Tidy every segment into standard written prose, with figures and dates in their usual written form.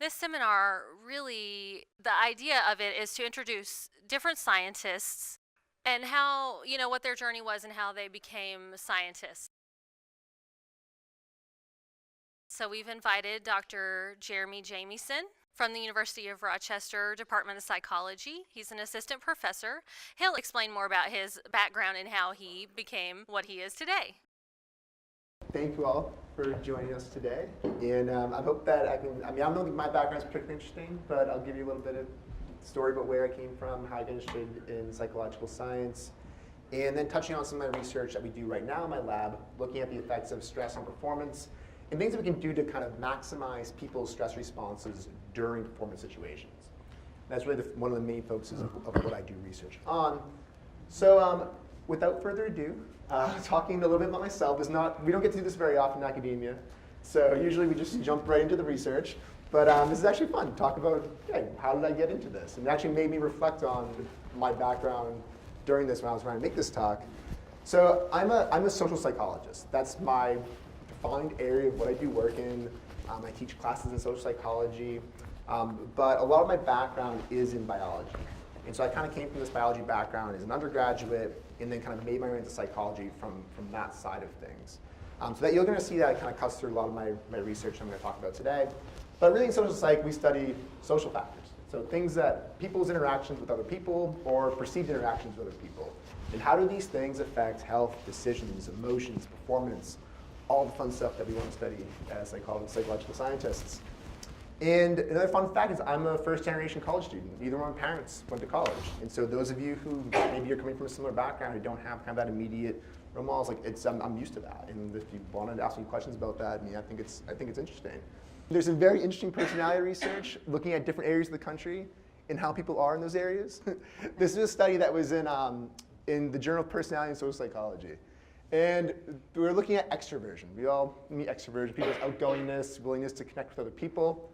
This seminar really, the idea of it is to introduce different scientists and how, what their journey was and how they became scientists. So we've invited Dr. Jeremy Jamieson from the University of Rochester Department of Psychology. He's an assistant professor. He'll explain more about his background and how he became what he is today. Thank you all for joining us today. And I hope that I don't think my background is particularly interesting, but I'll give you a little bit of story about where I came from, how I got interested in psychological science, and then touching on some of my research that we do right now in my lab, looking at the effects of stress on performance, and things that we can do to kind of maximize people's stress responses during performance situations. That's really one of the main focuses of what I do research on. So without further ado, talking a little bit about myself is not, we don't get to do this very often in academia, so usually we just jump right into the research. But this is actually fun to talk about, hey, how did I get into this? And it actually made me reflect on my background during this when I was trying to make this talk. So I'm a social psychologist. That's my defined area of what I do work in. I teach classes in social psychology, but a lot of my background is in biology. And so I kind of came from this biology background as an undergraduate and then kind of made my way into psychology from that side of things. So that you're going to see that it kind of cuts through a lot of my research I'm going to talk about today. But really in social psych, we study social factors. So things that people's interactions with other people or perceived interactions with other people. And how do these things affect health, decisions, emotions, performance, all the fun stuff that we want to study as psychological scientists. And another fun fact is I'm a first-generation college student. Neither of my parents went to college. And so those of you who maybe you're coming from a similar background who don't have kind of that immediate role models, like I'm used to that. And if you wanted to ask me questions about that, I think it's interesting. There's some very interesting personality research looking at different areas of the country and how people are in those areas. This is a study that was in the Journal of Personality and Social Psychology. And we were looking at extroversion. We all meet extroversion, people's outgoingness, willingness to connect with other people.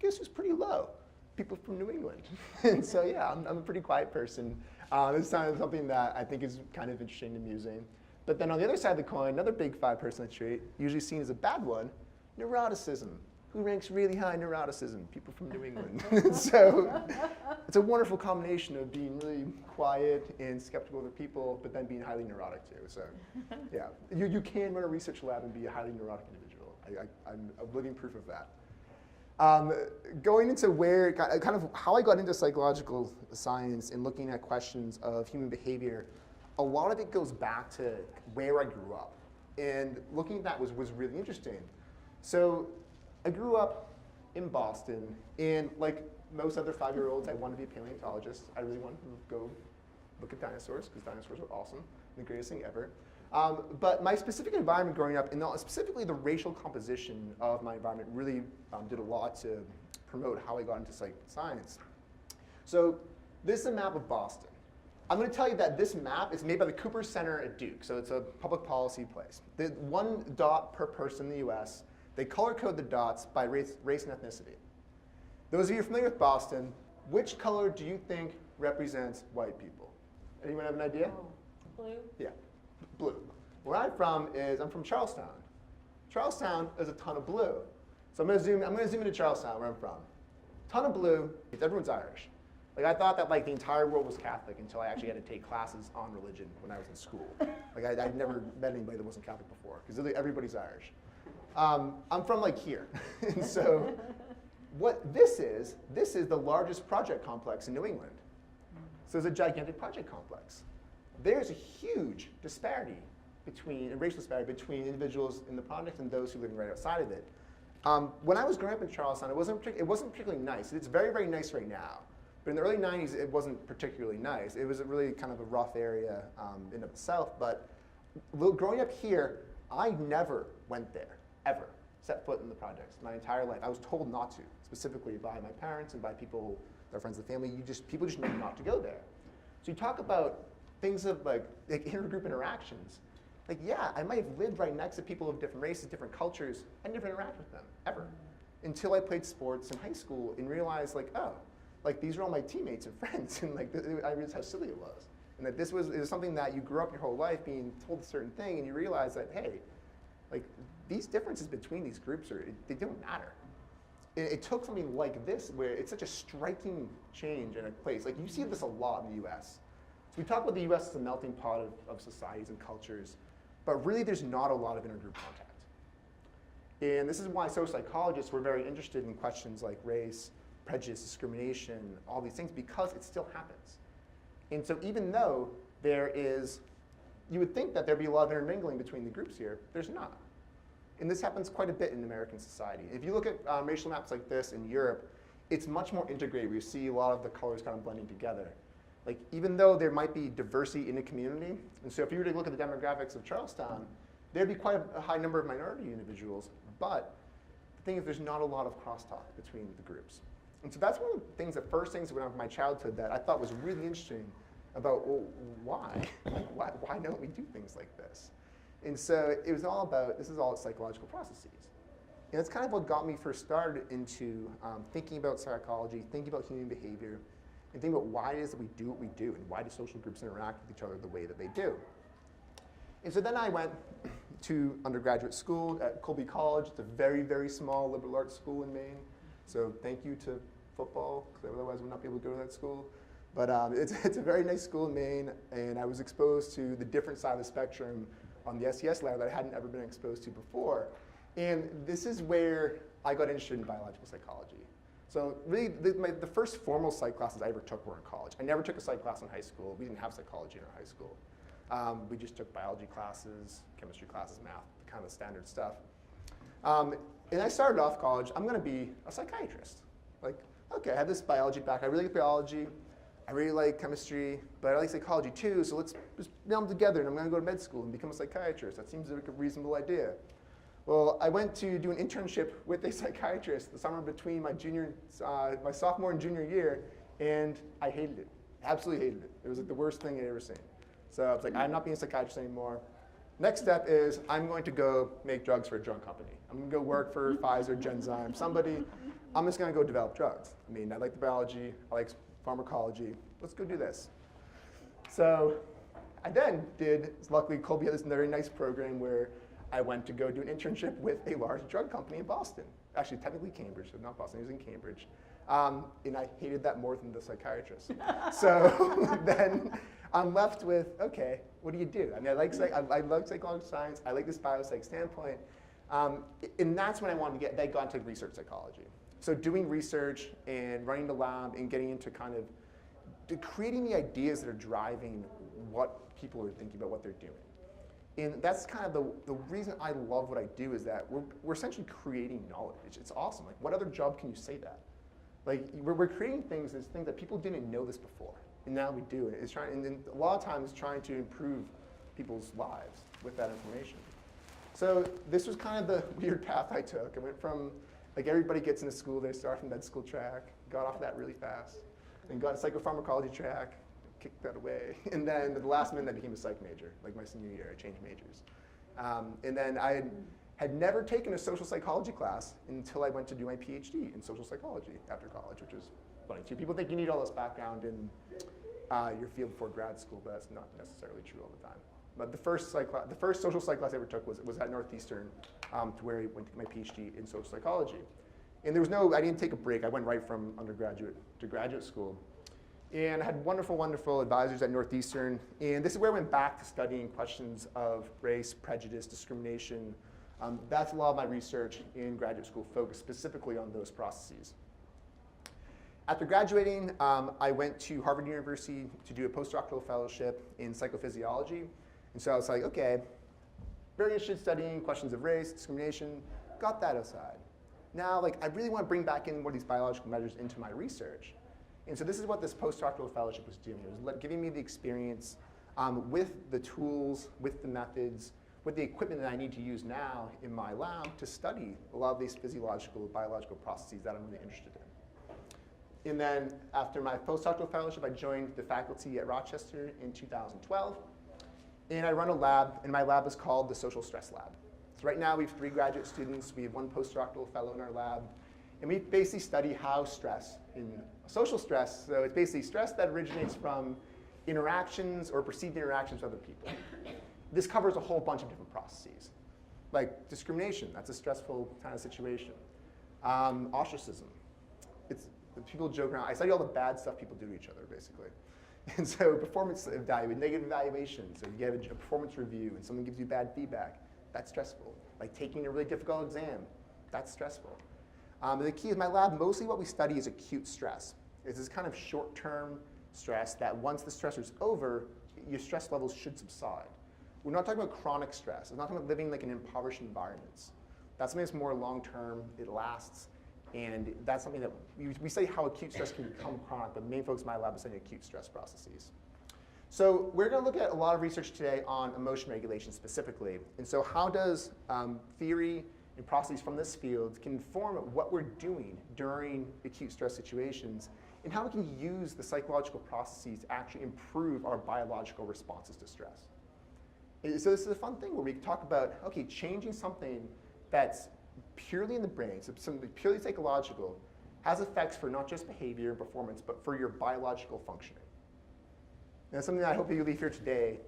Guess who's pretty low? People from New England. And so yeah, I'm a pretty quiet person. It's kind of something that I think is kind of interesting and amusing. But then on the other side of the coin, another big 5 personality trait, usually seen as a bad one, neuroticism. Who ranks really high in neuroticism? People from New England. So it's a wonderful combination of being really quiet and skeptical of other people, but then being highly neurotic too. So yeah, you can run a research lab and be a highly neurotic individual. I'm a living proof of that. Going into kind of how I got into psychological science and looking at questions of human behavior, a lot of it goes back to where I grew up. And looking at that was really interesting. So I grew up in Boston, and like most other 5-year-olds, I wanted to be a paleontologist. I really wanted to go look at dinosaurs, because dinosaurs are awesome, the greatest thing ever. But my specific environment growing up, and specifically the racial composition of my environment, really did a lot to promote how I got into science. So this is a map of Boston. I'm going to tell you that this map is made by the Cooper Center at Duke, so it's a public policy place. The 1 dot per person in the US, they color code the dots by race and ethnicity. Those of you familiar with Boston, which color do you think represents white people? Anyone have an idea? Oh, blue? Yeah, blue. Where I'm from Charlestown. Charlestown is a ton of blue. So I'm going to zoom into Charlestown, where I'm from. Ton of blue, everyone's Irish. Like I thought that like the entire world was Catholic until I actually had to take classes on religion when I was in school. Like I'd never met anybody that wasn't Catholic before, because everybody's Irish. I'm from like here. And so what this is the largest project complex in New England. So it's a gigantic project complex. There's a huge disparity a racial disparity between individuals in the project and those who live right outside of it. When I was growing up in Charlestown, it wasn't particularly nice. It's very, very nice right now. But in the early 90s, it wasn't particularly nice. It was a really kind of a rough area in of itself. But growing up here, I never went there, ever, set foot in the projects my entire life. I was told not to, specifically by my parents and by people, their friends and family. People just know not to go there. So you talk about things of like intergroup interactions. Like, yeah, I might have lived right next to people of different races, different cultures. I never interact with them, ever. Until I played sports in high school and realized, like, oh, like these are all my teammates and friends. And like, I realized how silly it was. And that it was something that you grew up your whole life being told a certain thing, and you realize that, hey, like these differences between these groups they don't matter. it took something like this, where it's such a striking change in a place. Like, you see this a lot in the US. So we talk about the US as a melting pot of societies and cultures, but really there's not a lot of intergroup contact. And this is why social psychologists were very interested in questions like race, prejudice, discrimination, all these things, because it still happens. And so even though there is, you would think that there'd be a lot of intermingling between the groups here, there's not. And this happens quite a bit in American society. If you look at racial maps like this in Europe, it's much more integrated. We see a lot of the colors kind of blending together. Like, even though there might be diversity in a community, and so if you were to look at the demographics of Charlestown, there'd be quite a high number of minority individuals, but the thing is there's not a lot of crosstalk between the groups. And so that's one of the things, the first things about my childhood that I thought was really interesting about, well, why? Why don't we do things like this? And so it was all about, this is all psychological processes. And that's kind of what got me first started into thinking about psychology, thinking about human behavior, and thinking about why it is that we do what we do, and why do social groups interact with each other the way that they do. And so then I went to undergraduate school at Colby College. It's a very, very small liberal arts school in Maine. So thank you to football, because otherwise I would not be able to go to that school. But it's a very nice school in Maine, and I was exposed to the different side of the spectrum on the SES ladder that I hadn't ever been exposed to before. And this is where I got interested in biological psychology. So really, the first formal psych classes I ever took were in college. I never took a psych class in high school. We didn't have psychology in our high school. We just took biology classes, chemistry classes, math, kind of standard stuff. And I started off college, I'm going to be a psychiatrist. Like, okay, I have this biology background. I really like biology. I really like chemistry, but I like psychology too, so let's just meld them together, and I'm going to go to med school and become a psychiatrist. That seems like a reasonable idea. Well, I went to do an internship with a psychiatrist the summer between my sophomore and junior year, and I hated it. Absolutely hated it. It was like the worst thing I'd ever seen. So I was like, I'm not being a psychiatrist anymore. Next step is I'm going to go make drugs for a drug company. I'm going to go work for Pfizer, Genzyme, somebody. I'm just going to go develop drugs. I mean, I like the biology. I like pharmacology. Let's go do this. So I then did, luckily Colby had this very nice program where I went to go do an internship with a large drug company in Boston. Actually, technically Cambridge, so not Boston, it was in Cambridge. And I hated that more than the psychiatrist. So then I'm left with, okay, what do you do? I mean, I love psychological science. I like this biopsych standpoint. And that's when I got into research psychology. So doing research and running the lab and getting into kind of creating the ideas that are driving what people are thinking about what they're doing. And that's kind of the reason I love what I do, is that we're essentially creating knowledge. It's awesome. Like, what other job can you say that? Like, we're creating things that people didn't know this before, and now we do. It's trying, and a lot of times trying to improve people's lives with that information. So this was kind of the weird path I took. I went from, like, everybody gets into school, they start from med school track, got off that really fast, then got a psychopharmacology track, kicked that away. And then at the last minute, I became a psych major. Like my senior year, I changed majors. And then I had never taken a social psychology class until I went to do my PhD in social psychology after college, which is funny too. People think you need all this background in your field before grad school, but that's not necessarily true all the time. But the first social psych class I ever took was at Northeastern, to where I went to get my PhD in social psychology. And there was I didn't take a break. I went right from undergraduate to graduate school. And I had wonderful, wonderful advisors at Northeastern. And this is where I went back to studying questions of race, prejudice, discrimination. That's a lot of my research in graduate school focused specifically on those processes. After graduating, I went to Harvard University to do a postdoctoral fellowship in psychophysiology. And so I was like, okay, very interested in studying questions of race, discrimination, got that aside. Now, like, I really want to bring back in more of these biological measures into my research. And so this is what this postdoctoral fellowship was doing. It was giving me the experience with the tools, with the methods, with the equipment that I need to use now in my lab to study a lot of these physiological, biological processes that I'm really interested in. And then after my postdoctoral fellowship, I joined the faculty at Rochester in 2012. And I run a lab, and my lab is called the Social Stress Lab. So right now we have 3 graduate students, we have 1 postdoctoral fellow in our lab, and we basically study how stress, social stress, so it's basically stress that originates from interactions or perceived interactions with other people. This covers a whole bunch of different processes. Like discrimination, that's a stressful kind of situation. Ostracism. People joke around. I study all the bad stuff people do to each other, basically. And so negative evaluation. So you get a performance review and someone gives you bad feedback. That's stressful. Like taking a really difficult exam. That's stressful. The key is my lab, mostly what we study is acute stress. It's this kind of short-term stress that once the stressor's over, your stress levels should subside. We're not talking about chronic stress. It's not talking about living like in impoverished environments. That's something that's more long-term, it lasts, and that's something that we study how acute stress can become chronic, but the main focus of my lab is studying acute stress processes. So we're going to look at a lot of research today on emotion regulation specifically. And so how does theory and processes from this field can inform what we're doing during acute stress situations and how we can use the psychological processes to actually improve our biological responses to stress. And so this is a fun thing where we can talk about, okay, changing something that's purely in the brain, so something purely psychological, has effects for not just behavior and performance, but for your biological functioning. And that's something that I hope you leave here today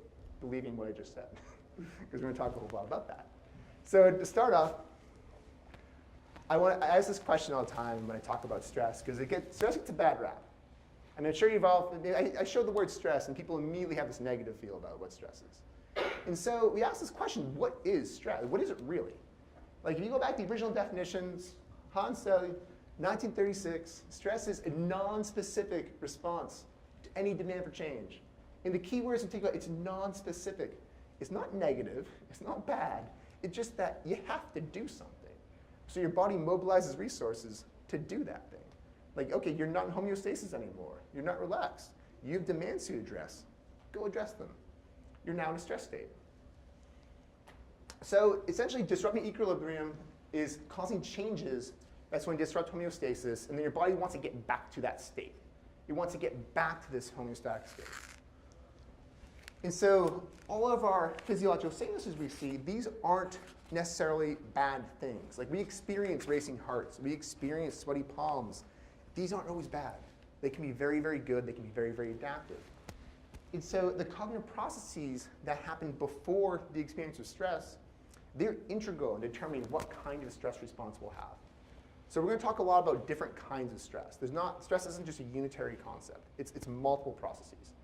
believing what I just said, because we're going to talk a whole lot about that. So to start off, I ask this question all the time when I talk about stress, because stress gets a bad rap. I mean, I'm sure you've all, I show the word stress, and people immediately have this negative feel about what stress is. And so we ask this question, what is stress? What is it really? Like, if you go back to the original definitions, Hans Selye, 1936, stress is a non-specific response to any demand for change. And the key words to take about, it's non-specific. It's not negative, it's not bad, it's just that you have to do something. So your body mobilizes resources to do that thing. Like, okay, you're not in homeostasis anymore. You're not relaxed. You have demands to address. Go address them. You're now in a stress state. So essentially, disrupting equilibrium is causing changes that's going to disrupt homeostasis, and then your body wants to get back to that state. It wants to get back to this homeostatic state. And so all of our physiological sicknesses we see, these aren't necessarily bad things. Like, we experience racing hearts. We experience sweaty palms. These aren't always bad. They can be very, very good. They can be very, very adaptive. And so the cognitive processes that happen before the experience of stress, they're integral in determining what kind of stress response we'll have. So we're going to talk a lot about different kinds of stress. Stress isn't just a unitary concept. It's multiple processes.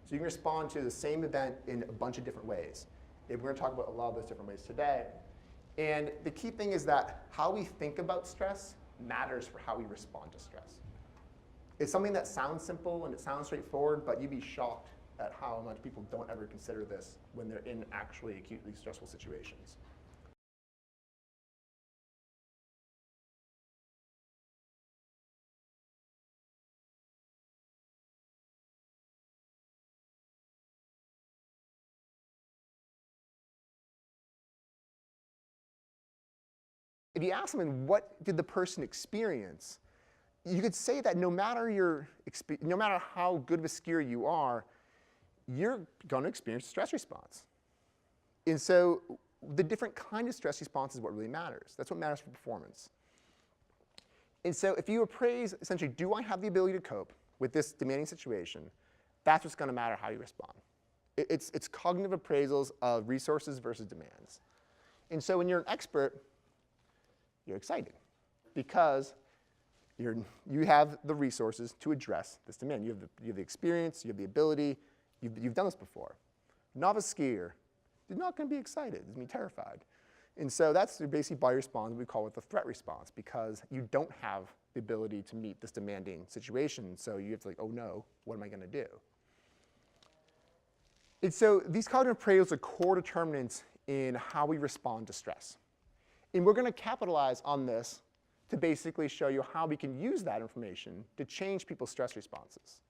So you can respond to the same event in a bunch of different ways. And we're going to talk about a lot of those different ways today. And the key thing is that how we think about stress matters for how we respond to stress. It's something that sounds simple and it sounds straightforward, but you'd be shocked at how much people don't ever consider this when they're in actually acutely stressful situations. If you ask someone, what did the person experience? You could say that no matter how good of a skier you are, you're going to experience a stress response. And so the different kind of stress response is what really matters. That's what matters for performance. And so if you appraise, essentially, do I have the ability to cope with this demanding situation, that's what's going to matter how you respond. It's cognitive appraisals of resources versus demands. And so when you're an expert, you're excited because you have the resources to address this demand. You have the experience, you have the ability, you've done this before. Novice skier, you're not going to be excited, you're going to be terrified. And so that's basically by response, we call it the threat response, because you don't have the ability to meet this demanding situation. So you have to, like, oh no, what am I going to do? And so these cognitive appraisals are core determinants in how we respond to stress. And we're going to capitalize on this to basically show you how we can use that information to change people's stress responses.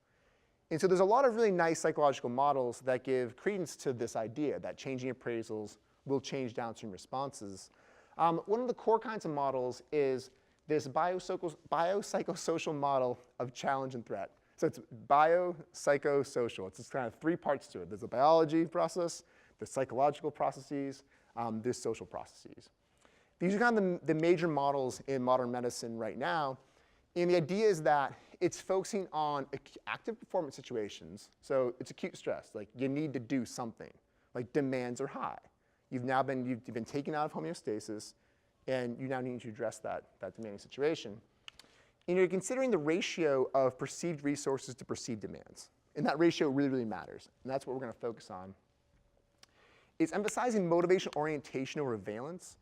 And so there's a lot of really nice psychological models that give credence to this idea that changing appraisals will change downstream responses. One of the core kinds of models is this biopsychosocial model of challenge and threat. So it's biopsychosocial. It's just kind of three parts to it. There's a biology process, there's psychological processes, there's social processes. These are kind of the major models in modern medicine right now. And the idea is that it's focusing on active performance situations. So it's acute stress, like you need to do something, like demands are high. You've been taken out of homeostasis. And you now need to address that demanding situation. And you're considering the ratio of perceived resources to perceived demands. And that ratio really, really matters. And that's what we're going to focus on. It's emphasizing motivation orientation over valence.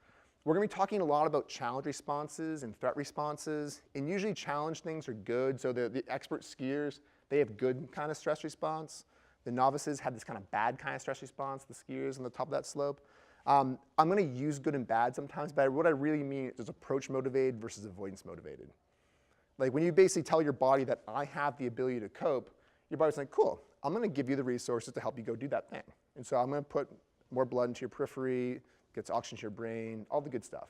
We're going to be talking a lot about challenge responses and threat responses. And usually challenge things are good. So the expert skiers, they have good kind of stress response. The novices have this kind of bad kind of stress response, the skiers on the top of that slope. I'm going to use good and bad sometimes, but what I really mean is approach motivated versus avoidance motivated. Like when you basically tell your body that I have the ability to cope, your body's like, cool, I'm going to give you the resources to help you go do that thing. And so I'm going to put more blood into your periphery, gets oxygen to your brain, all the good stuff.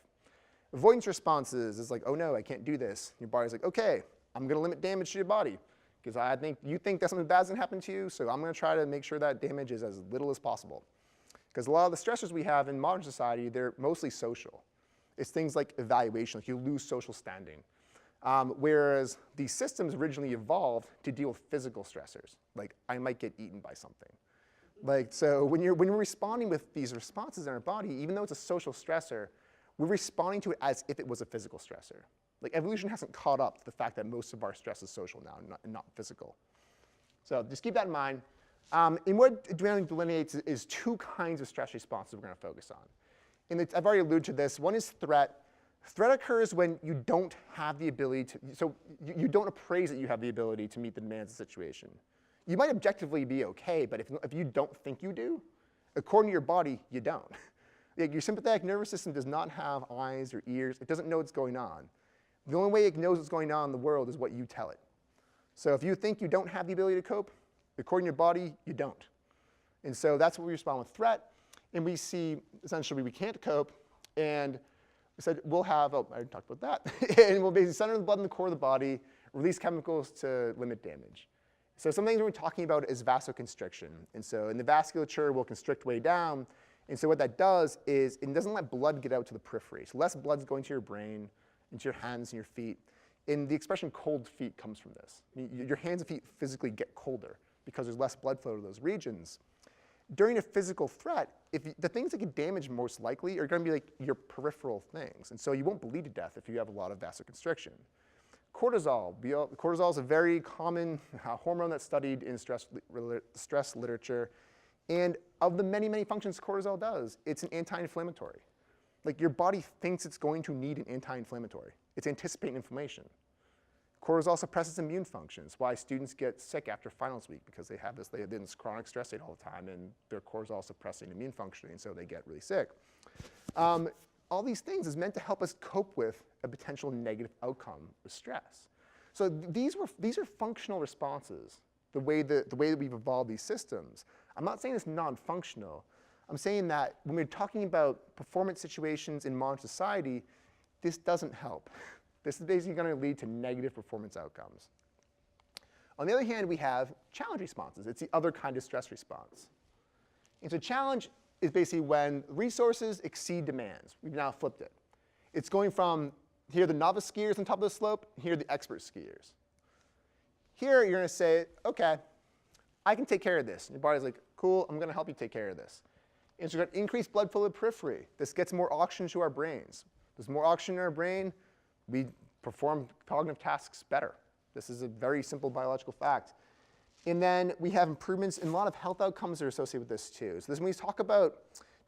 Avoidance responses is like, oh no, I can't do this. Your body's like, okay, I'm going to limit damage to your body because I think you think that something bad's going to happen to you, so I'm going to try to make sure that damage is as little as possible. Because a lot of the stressors we have in modern society, they're mostly social. It's things like evaluation, like you lose social standing. Whereas these systems originally evolved to deal with physical stressors, like I might get eaten by something. Like, so when you're responding with these responses in our body, even though it's a social stressor, we're responding to it as if it was a physical stressor. Like evolution hasn't caught up to the fact that most of our stress is social now, not physical. So just keep that in mind. And what adrenaline delineates is two kinds of stress responses we're going to focus on. And I've already alluded to this. One is threat. Threat occurs when you don't have the ability to, so you don't appraise that you have the ability to meet the demands of the situation. You might objectively be okay, but if you don't think you do, according to your body, you don't. Like your sympathetic nervous system does not have eyes or ears. It doesn't know what's going on. The only way it knows what's going on in the world is what you tell it. So if you think you don't have the ability to cope, according to your body, you don't. And so that's what we respond with threat. And we see, essentially, we can't cope. And we said, we'll have, oh, I already talked about that. And we'll basically center the blood in the core of the body, release chemicals to limit damage. So some things we're talking about is vasoconstriction. And so in the vasculature, we'll constrict way down. And so what that does is it doesn't let blood get out to the periphery. So less blood's going to your brain, into your hands and your feet. And the expression cold feet comes from this. Your hands and feet physically get colder because there's less blood flow to those regions. During a physical threat, the things that get damaged most likely are going to be like your peripheral things. And so you won't bleed to death if you have a lot of vasoconstriction. Cortisol. Cortisol is a very common hormone that's studied in stress literature. And of the many, many functions cortisol does, it's an anti-inflammatory. Like your body thinks it's going to need an anti-inflammatory. It's anticipating inflammation. Cortisol suppresses immune functions, why students get sick after finals week because they have this chronic stress state all the time and their cortisol suppressing immune functioning, so they get really sick. All these things is meant to help us cope with a potential negative outcome with stress. So these are functional responses, the way that we've evolved these systems. I'm not saying it's non-functional. I'm saying that when we're talking about performance situations in modern society, this doesn't help. This is basically going to lead to negative performance outcomes. On the other hand, we have challenge responses. It's the other kind of stress response. And so challenge is basically when resources exceed demands. We've now flipped it. It's going from here the novice skiers on top of the slope, here the expert skiers. Here you're going to say, okay, I can take care of this. And your body's like, cool, I'm going to help you take care of this. And so we're going to increase blood flow to the periphery. This gets more oxygen to our brains. There's more oxygen in our brain, we perform cognitive tasks better. This is a very simple biological fact. And then we have improvements in a lot of health outcomes that are associated with this too. So when we talk about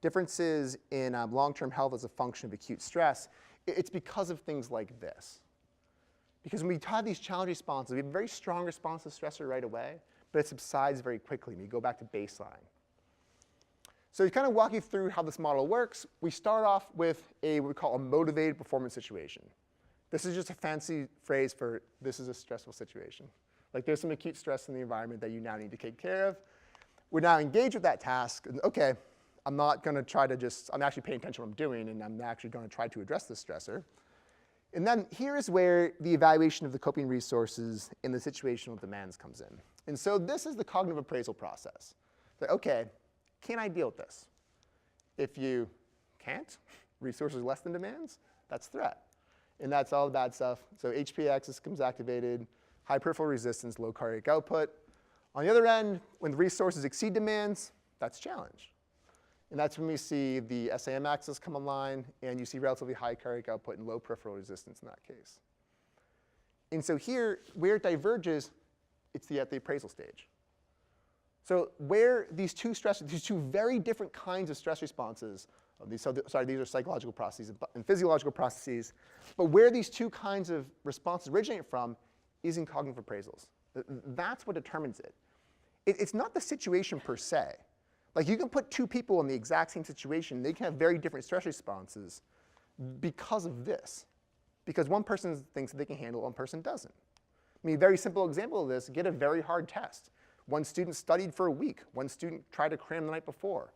differences in long-term health as a function of acute stress, it's because of things like this. Because when we have these challenge responses, we have a very strong response to stressor right away, but it subsides very quickly when you go back to baseline. So to kind of walk you through how this model works, we start off with what we call a motivated performance situation. This is just a fancy phrase for this is a stressful situation. Like there's some acute stress in the environment that you now need to take care of. We're now engaged with that task. And okay, I'm not going to try to I'm actually paying attention to what I'm doing, and I'm actually going to try to address this stressor. And then here's where the evaluation of the coping resources and the situational demands comes in. And so this is the cognitive appraisal process. Like, okay, can I deal with this? If you can't, resources less than demands, that's threat. And that's all the bad stuff. So HPA axis becomes activated, high peripheral resistance, low cardiac output. On the other end, when the resources exceed demands, that's challenge. And that's when we see the SAM axis come online, and you see relatively high cardiac output and low peripheral resistance in that case. And so here, where it diverges, it's at the appraisal stage. So where these two very different kinds of stress responses, these are psychological processes and physiological processes, but where these two kinds of responses originate from is in cognitive appraisals. That's what determines it. It's not the situation per se. Like you can put two people in the exact same situation, they can have very different stress responses because of this. Because one person thinks that they can handle it, one person doesn't. I mean, a very simple example of this, get a very hard test. One student studied for a week. One student tried to cram the night before.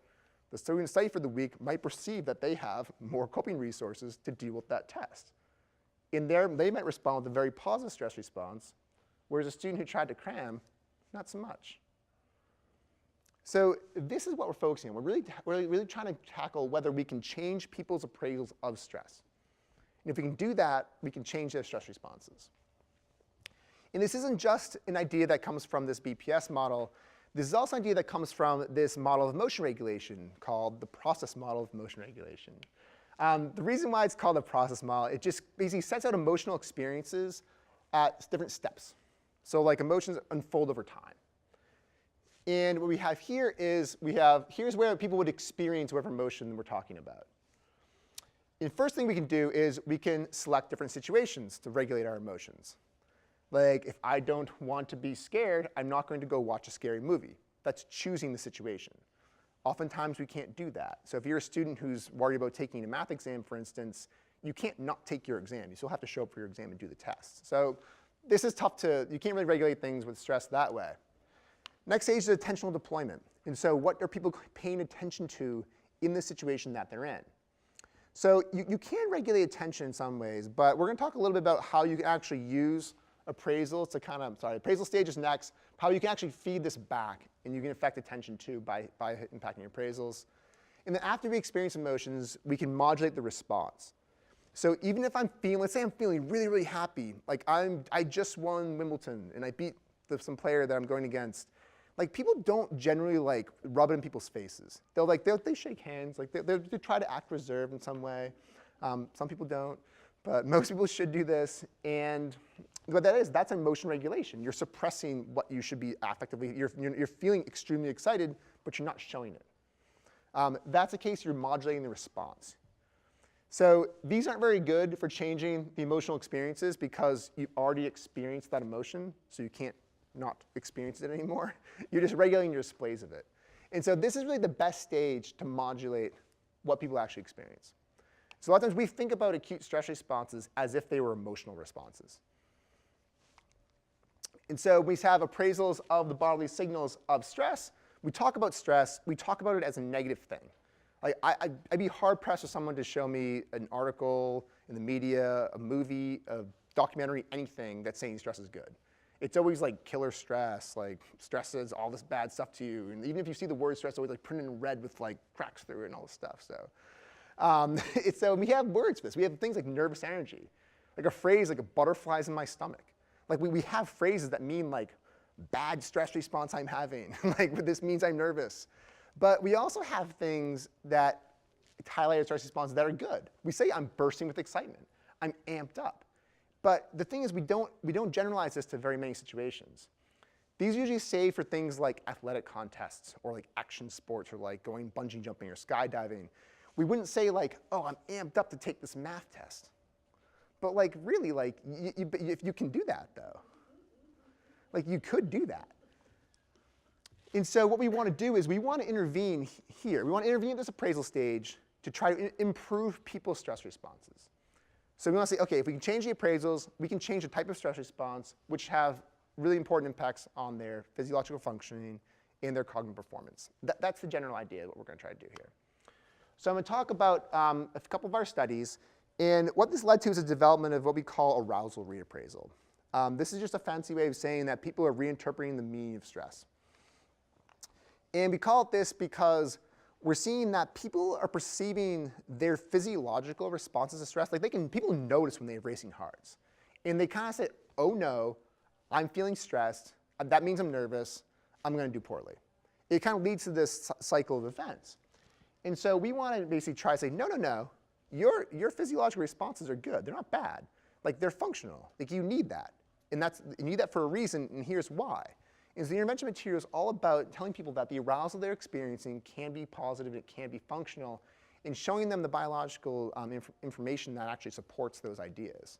The student studied for the week might perceive that they have more coping resources to deal with that test. In there, they might respond with a very positive stress response, whereas a student who tried to cram, not so much. So this is what we're focusing on. We're really trying to tackle whether we can change people's appraisals of stress. And if we can do that, we can change their stress responses. And this isn't just an idea that comes from this BPS model. This is also an idea that comes from this model of emotion regulation called the process model of emotion regulation. The reason why it's called a process model, it just basically sets out emotional experiences at different steps. So like emotions unfold over time. And what we have here is, here's where people would experience whatever emotion we're talking about. And first thing we can do is we can select different situations to regulate our emotions. Like if I don't want to be scared, I'm not going to go watch a scary movie. That's choosing the situation. Oftentimes we can't do that. So if you're a student who's worried about taking a math exam, for instance, you can't not take your exam. You still have to show up for your exam and do the test. So this is tough you can't really regulate things with stress that way. Next stage is attentional deployment. And so what are people paying attention to in the situation that they're in? So you can regulate attention in some ways, but we're going to talk a little bit about how you can actually use appraisals to appraisal stage is next, how you can actually feed this back, and you can affect attention too by impacting appraisals. And then after we experience emotions, we can modulate the response. So even if let's say I'm feeling really, really happy, like I just won Wimbledon and I beat some player that I'm going against, like people don't generally like rub it in people's faces. They shake hands, like they try to act reserved in some way. Some people don't, but most people should do this. And what that is, that's emotion regulation. You're suppressing what you should be affectively. You're feeling extremely excited, but you're not showing it. That's the case. You're modulating the response. So these aren't very good for changing the emotional experiences because you've already experienced that emotion, so you can't not experience it anymore. You're just regulating your displays of it. And so this is really the best stage to modulate what people actually experience. So a lot of times we think about acute stress responses as if they were emotional responses. And so we have appraisals of the bodily signals of stress. We talk about stress. We talk about it as a negative thing. Like I'd be hard-pressed for someone to show me an article in the media, a movie, a documentary, anything that's saying stress is good. It's always like killer stress, like stress is all this bad stuff to you. And even if you see the word stress, it's always like printed in red with like cracks through it and all this stuff. So, so we have words for this. We have things like nervous energy, like a phrase like a butterflies in my stomach. Like we have phrases that mean like bad stress response I'm having. Like this means I'm nervous. But we also have things that highlight stress responses that are good. We say I'm bursting with excitement. I'm amped up. But the thing is we don't generalize this to very many situations. These usually say for things like athletic contests or like action sports or like going bungee jumping or skydiving. We wouldn't say like, oh, I'm amped up to take this math test. But like really, like if you can do that though, like you could do that. And so what we want to do is we want to intervene here. We want to intervene at this appraisal stage to try to improve people's stress responses. So we want to say, okay, if we can change the appraisals, we can change the type of stress response, which have really important impacts on their physiological functioning and their cognitive performance. That's the general idea of what we're going to try to do here. So I'm going to talk about a couple of our studies. And what this led to is a development of what we call arousal reappraisal. This is just a fancy way of saying that people are reinterpreting the meaning of stress. And we call it this because we're seeing that people are perceiving their physiological responses to stress. Like people notice when they have racing hearts. And they kind of say, oh no, I'm feeling stressed. That means I'm nervous. I'm going to do poorly. It kind of leads to this cycle of events. And so we want to basically try to say, no, no, no, your physiological responses are good. They're not bad. Like, they're functional. Like, you need that. And you need that for a reason, and here's why. And so the intervention material is all about telling people that the arousal they're experiencing can be positive, it can be functional, and showing them the biological information that actually supports those ideas.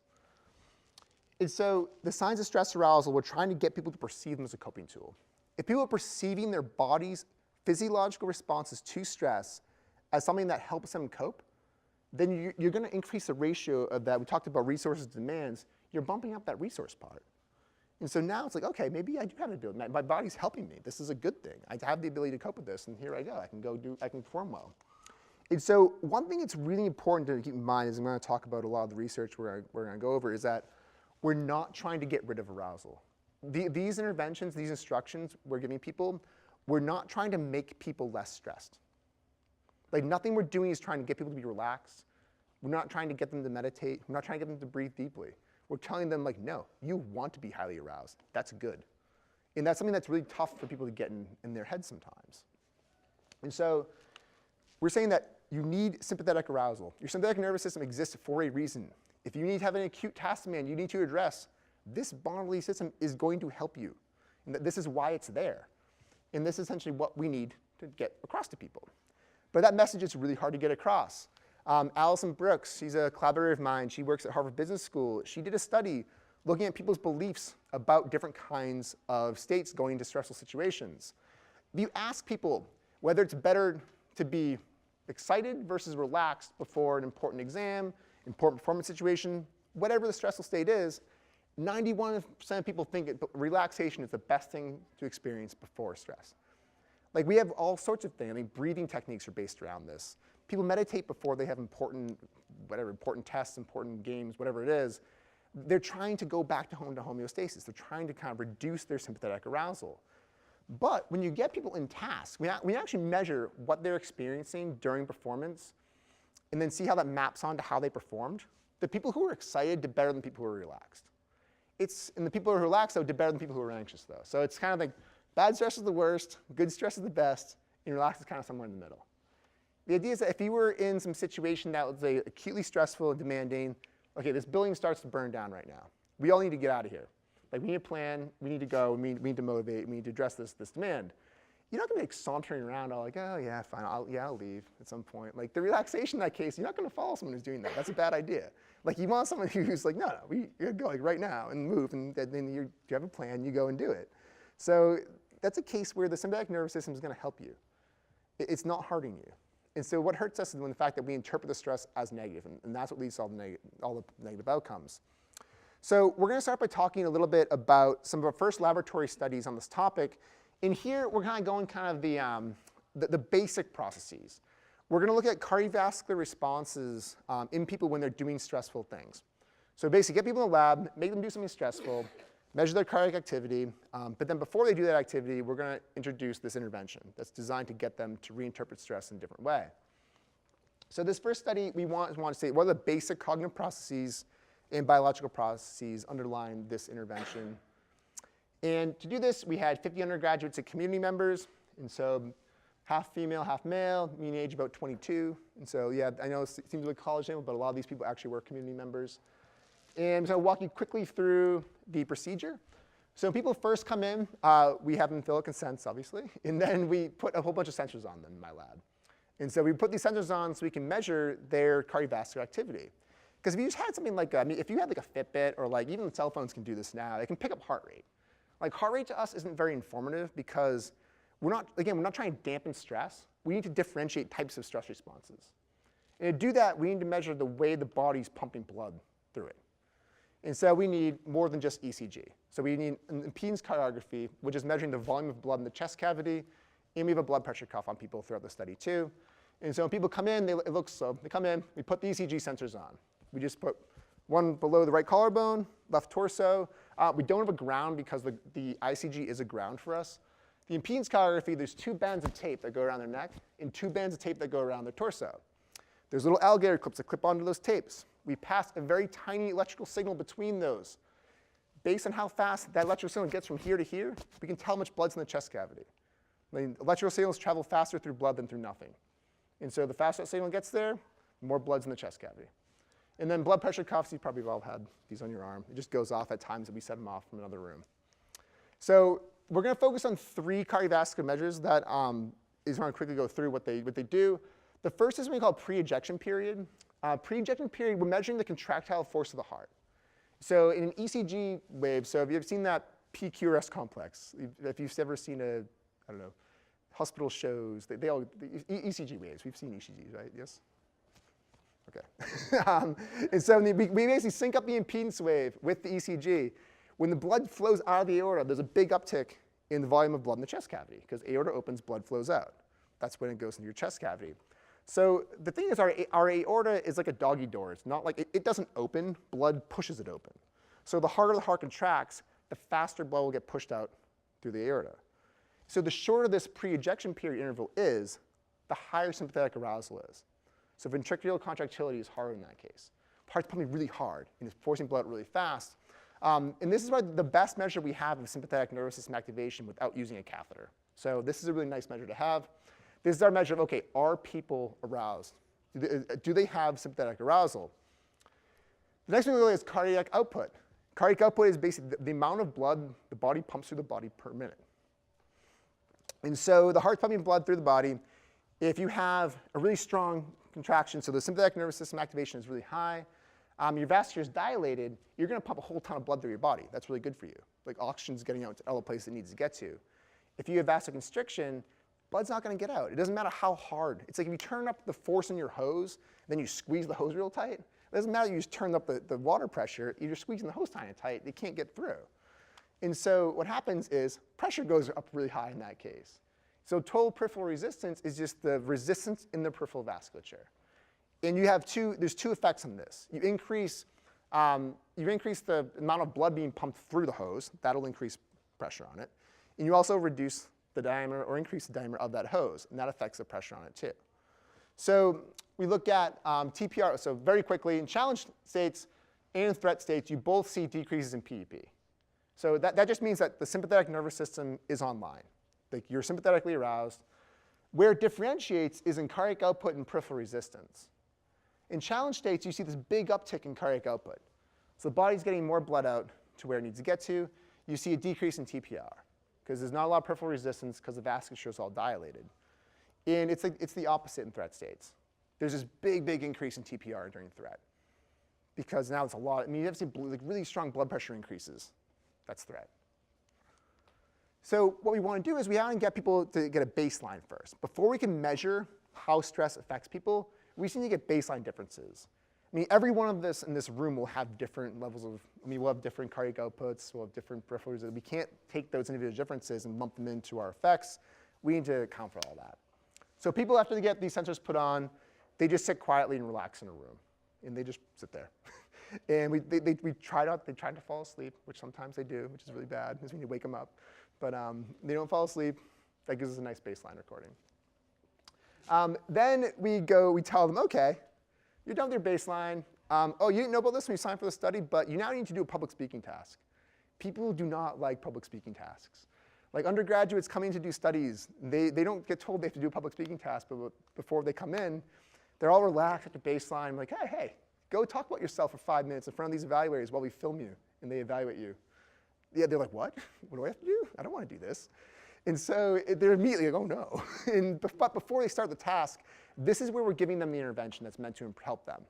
And so the signs of stress arousal, we're trying to get people to perceive them as a coping tool. If people are perceiving their body's physiological responses to stress as something that helps them cope, then you're going to increase the ratio of that. We talked about resources to demands. You're bumping up that resource part. And so now it's like, okay, maybe I do have the ability. My body's helping me. This is a good thing. I have the ability to cope with this, and here I go. I can perform well. And so one thing that's really important to keep in mind is I'm going to talk about a lot of the research we're going to go over is that we're not trying to get rid of arousal. These interventions, these instructions we're giving people, we're not trying to make people less stressed. Like, nothing we're doing is trying to get people to be relaxed. We're not trying to get them to meditate. We're not trying to get them to breathe deeply. We're telling them, like, no, you want to be highly aroused. That's good. And that's something that's really tough for people to get in their heads sometimes. And so we're saying that you need sympathetic arousal. Your sympathetic nervous system exists for a reason. If you need to have an acute task demand you need to address, this bodily system is going to help you. And this is why it's there. And this is essentially what we need to get across to people. But that message is really hard to get across. Alison Brooks, she's a collaborator of mine. She works at Harvard Business School. She did a study looking at people's beliefs about different kinds of states going into stressful situations. If you ask people whether it's better to be excited versus relaxed before an important exam, important performance situation, whatever the stressful state is, 91% of people think relaxation is the best thing to experience before stress. Like, we have all sorts of things. I mean, breathing techniques are based around this. People meditate before they have important tests, important games, whatever it is. They're trying to go back to homeostasis. They're trying to kind of reduce their sympathetic arousal. But when you get people in tasks, we actually measure what they're experiencing during performance and then see how that maps onto how they performed. The people who are excited did better than people who are relaxed. And the people who are relaxed, though, did better than people who are anxious, though. So it's kind of like bad stress is the worst, good stress is the best, and relaxed is kind of somewhere in the middle. The idea is that if you were in some situation that was acutely stressful and demanding, okay, this building starts to burn down right now. We all need to get out of here. Like, we need a plan, we need to go, we need to motivate, we need to address this demand. You're not going to be like sauntering around all like, oh yeah, fine, I'll leave at some point. Like, the relaxation in that case, you're not going to follow someone who's doing that. That's a bad idea. Like, you want someone who's like, no, you gotta go like right now and move, and then you have a plan, you go and do it. So that's a case where the sympathetic nervous system is going to help you. It's not hurting you. And so what hurts us is when the fact that we interpret the stress as negative, and that's what leads to all the negative outcomes. So we're going to start by talking a little bit about some of our first laboratory studies on this topic. And here we're kind of going the basic processes. We're going to look at cardiovascular responses in people when they're doing stressful things. So basically get people in the lab, make them do something stressful, measure their cardiac activity, but then before they do that activity, we're going to introduce this intervention that's designed to get them to reinterpret stress in a different way. So this first study, we want to say, what are the basic cognitive processes and biological processes underlying this intervention? And to do this, we had 50 undergraduates and community members, and so half female, half male, mean age about 22. And so yeah, I know it seems like a college level, but a lot of these people actually were community members. And so I'll walk you quickly through the procedure. So when people first come in, we have them fill out consents, obviously, and then we put a whole bunch of sensors on them in my lab. And so we put these sensors on so we can measure their cardiovascular activity. Because if you just had something like, if you had like a Fitbit, or like even cell phones can do this now, they can pick up heart rate. Like, heart rate to us isn't very informative because we're not trying to dampen stress. We need to differentiate types of stress responses. And to do that, we need to measure the way the body's pumping blood through it. And so we need more than just ECG. So we need an impedance cardiography, which is measuring the volume of blood in the chest cavity, and we have a blood pressure cuff on people throughout the study too. And so when people come in, they come in, we put the ECG sensors on. We just put one below the right collarbone, left torso. We don't have a ground because the ICG is a ground for us. The impedance cardiography, there's 2 bands of tape that go around their neck and 2 bands of tape that go around their torso. There's little alligator clips that clip onto those tapes. We pass a very tiny electrical signal between those. Based on how fast that electrical signal gets from here to here, we can tell how much blood's in the chest cavity. I mean, electrical signals travel faster through blood than through nothing. And so the faster that signal gets there, the more blood's in the chest cavity. And then blood pressure cuffs, you probably all had these on your arm. It just goes off at times that we set them off from another room. So we're going to focus on 3 cardiovascular measures that is going to quickly go through what they do. The first is what we call pre-ejection period. Pre-ejection period, we're measuring the contractile force of the heart. So in an ECG wave, so if you've seen that PQRS complex, if you've ever seen I don't know, hospital shows, ECG waves, we've seen ECGs, right? Yes? Okay. And so we basically sync up the impedance wave with the ECG. When the blood flows out of the aorta, there's a big uptick in the volume of blood in the chest cavity, because aorta opens, blood flows out. That's when it goes into your chest cavity. So the thing is, our aorta is like a doggy door. It's not like, it doesn't open, blood pushes it open. So the harder the heart contracts, the faster blood will get pushed out through the aorta. So the shorter this pre-ejection period interval is, the higher sympathetic arousal is. So ventricular contractility is harder in that case. The heart's pumping really hard, and it's forcing blood really fast. And this is why the best measure we have of sympathetic nervous system activation without using a catheter. So this is a really nice measure to have. This is our measure of, OK, are people aroused? Do they have sympathetic arousal? The next thing we look at is cardiac output. Cardiac output is basically the amount of blood the body pumps through the body per minute. And so the heart's pumping blood through the body. If you have a really strong contraction, so the sympathetic nervous system activation is really high, your vasculature is dilated, you're going to pump a whole ton of blood through your body. That's really good for you. Like oxygen's getting out to all the places it needs to get to. If you have vasoconstriction, blood's not going to get out. It doesn't matter how hard. It's like if you turn up the force in your hose, then you squeeze the hose real tight. It doesn't matter if you just turn up the water pressure. You're squeezing the hose kind of tight. It can't get through. And so what happens is pressure goes up really high in that case. So total peripheral resistance is just the resistance in the peripheral vasculature. And you have there's 2 effects on this. You increase the amount of blood being pumped through the hose. That'll increase pressure on it. And you also reduce the diameter or increase the diameter of that hose, and that affects the pressure on it too. So we look at TPR. So very quickly, in challenge states and in threat states, you both see decreases in PEP. So that just means that the sympathetic nervous system is online. Like you're sympathetically aroused. Where it differentiates is in cardiac output and peripheral resistance. In challenge states, you see this big uptick in cardiac output. So the body's getting more blood out to where it needs to get to. You see a decrease in TPR, because there's not a lot of peripheral resistance because the vasculature is all dilated. And it's the opposite in threat states. There's this big increase in TPR during threat, because now it's a lot. I mean, you have to see like really strong blood pressure increases. That's threat. So what we want to do is we want to get people to get a baseline first. Before we can measure how stress affects people, we just need to get baseline differences. I mean, every one of us in this room will have different levels of, we'll have different cardiac outputs, we'll have different peripherals. We can't take those individual differences and lump them into our effects. We need to account for all that. So people, after they get these sensors put on, they just sit quietly and relax in a room. And they just sit there. And they try to fall asleep, which sometimes they do, which is really bad, because we need to wake them up. But they don't fall asleep. That gives us a nice baseline recording. Then we tell them, OK, you're done with your baseline. Oh, you didn't know about this when you signed for the study, but you now need to do a public speaking task. People do not like public speaking tasks. Like undergraduates coming to do studies, they don't get told they have to do a public speaking task, but before they come in, they're all relaxed at the baseline, like, hey, go talk about yourself for 5 minutes in front of these evaluators while we film you and they evaluate you. Yeah, they're like, what? What do I have to do? I don't want to do this. And so they're immediately like, oh no. But before they start the task, this is where we're giving them the intervention that's meant to help them.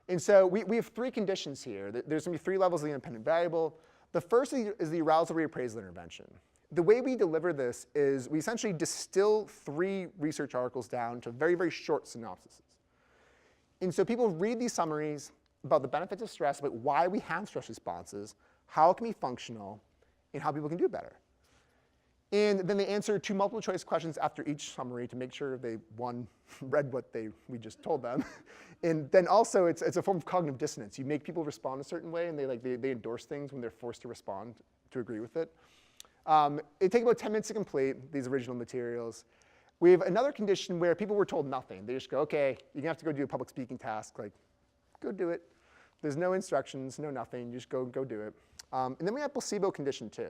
And so we have 3 conditions here. There's going to be 3 levels of the independent variable. The first is the arousal reappraisal intervention. The way we deliver this is we essentially distill 3 research articles down to very, very short synopses. And so people read these summaries about the benefits of stress, about why we have stress responses, how it can be functional, and how people can do better. And then they answer 2 multiple choice questions after each summary to make sure they, one, read what we just told them. And then also it's a form of cognitive dissonance. You make people respond a certain way, and they endorse things when they're forced to respond to agree with it. It takes about 10 minutes to complete these original materials. We have another condition where people were told nothing. They just go, OK, you're going to have to go do a public speaking task. Like, go do it. There's no instructions, no nothing. You just go do it. And then we have placebo condition too,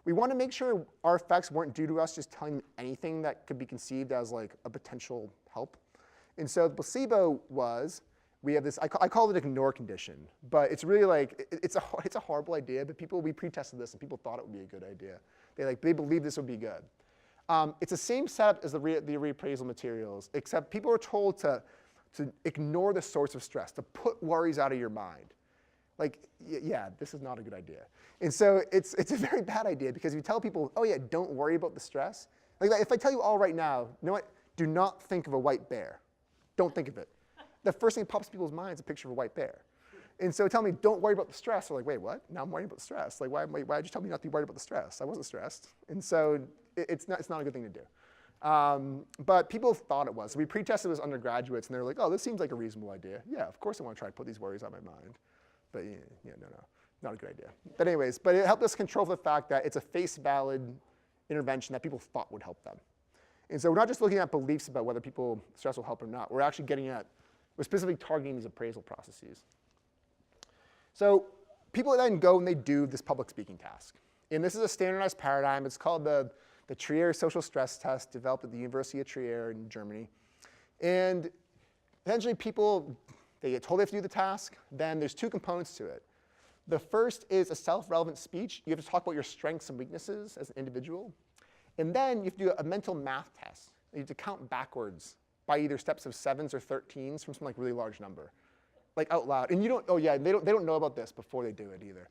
We want to make sure our effects weren't due to us just telling them anything that could be conceived as like a potential help. And so the placebo was, we have this, I call it an ignore condition, but it's really like, it's a horrible idea, but we pre-tested this and people thought it would be a good idea. They believe this would be good. It's the same setup as the reappraisal materials, except people are told to ignore the source of stress, to put worries out of your mind. Like, yeah, this is not a good idea. And so it's a very bad idea because if you tell people, oh yeah, don't worry about the stress. Like if I tell you all right now, you know what, do not think of a white bear. Don't think of it. The first thing that pops in people's minds is a picture of a white bear. And so tell me, don't worry about the stress. They're like, wait, what? Now I'm worrying about the stress. Like, why did you tell me not to be worried about the stress? I wasn't stressed. And so it's not a good thing to do. But people thought it was. So we pre-tested this undergraduates, and they were like, oh, this seems like a reasonable idea. Yeah, of course I want to try to put these worries out of my mind. But yeah, no, not a good idea. But anyways, but it helped us control the fact that it's a face valid intervention that people thought would help them. And so we're not just looking at beliefs about whether stress will help or not. We're actually we're specifically targeting these appraisal processes. So people then go and they do this public speaking task. And this is a standardized paradigm. It's called the Trier Social Stress Test, developed at the University of Trier in Germany. And essentially they get told they have to do the task. Then there's two components to it. The first is a self-relevant speech. You have to talk about your strengths and weaknesses as an individual. And then you have to do a mental math test. You have to count backwards by either steps of 7s or 13s from some like really large number, like out loud. And you don't, oh yeah, they don't know about this before they do it either.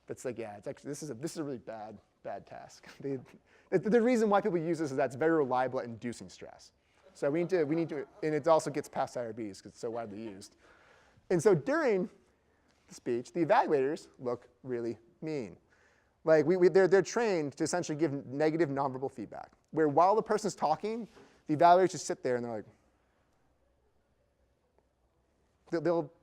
That's like, yeah, it's actually, this is a really bad task. The reason why people use this is that it's very reliable at inducing stress. So we need to, and it also gets past IRBs because it's so widely used. And so during the speech, the evaluators look really mean. Like they're trained to essentially give negative nonverbal feedback, where while the person's talking, the evaluators just sit there and they're like,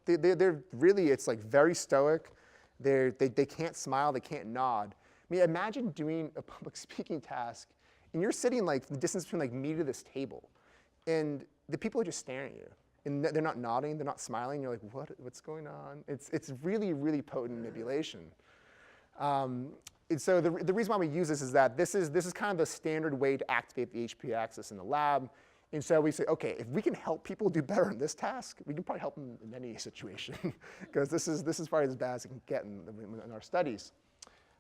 they're really, it's like very stoic. They can't smile, they can't nod. I mean, imagine doing a public speaking task and you're sitting like the distance between like me to this table, and the people are just staring at you. And they're not nodding, they're not smiling. You're like, what's going on? It's really, really potent manipulation. And so the reason why we use this is that this is kind of the standard way to activate the HP axis in the lab. And so we say, OK, if we can help people do better in this task, we can probably help them in any situation, because this is probably as bad as it can get in our studies.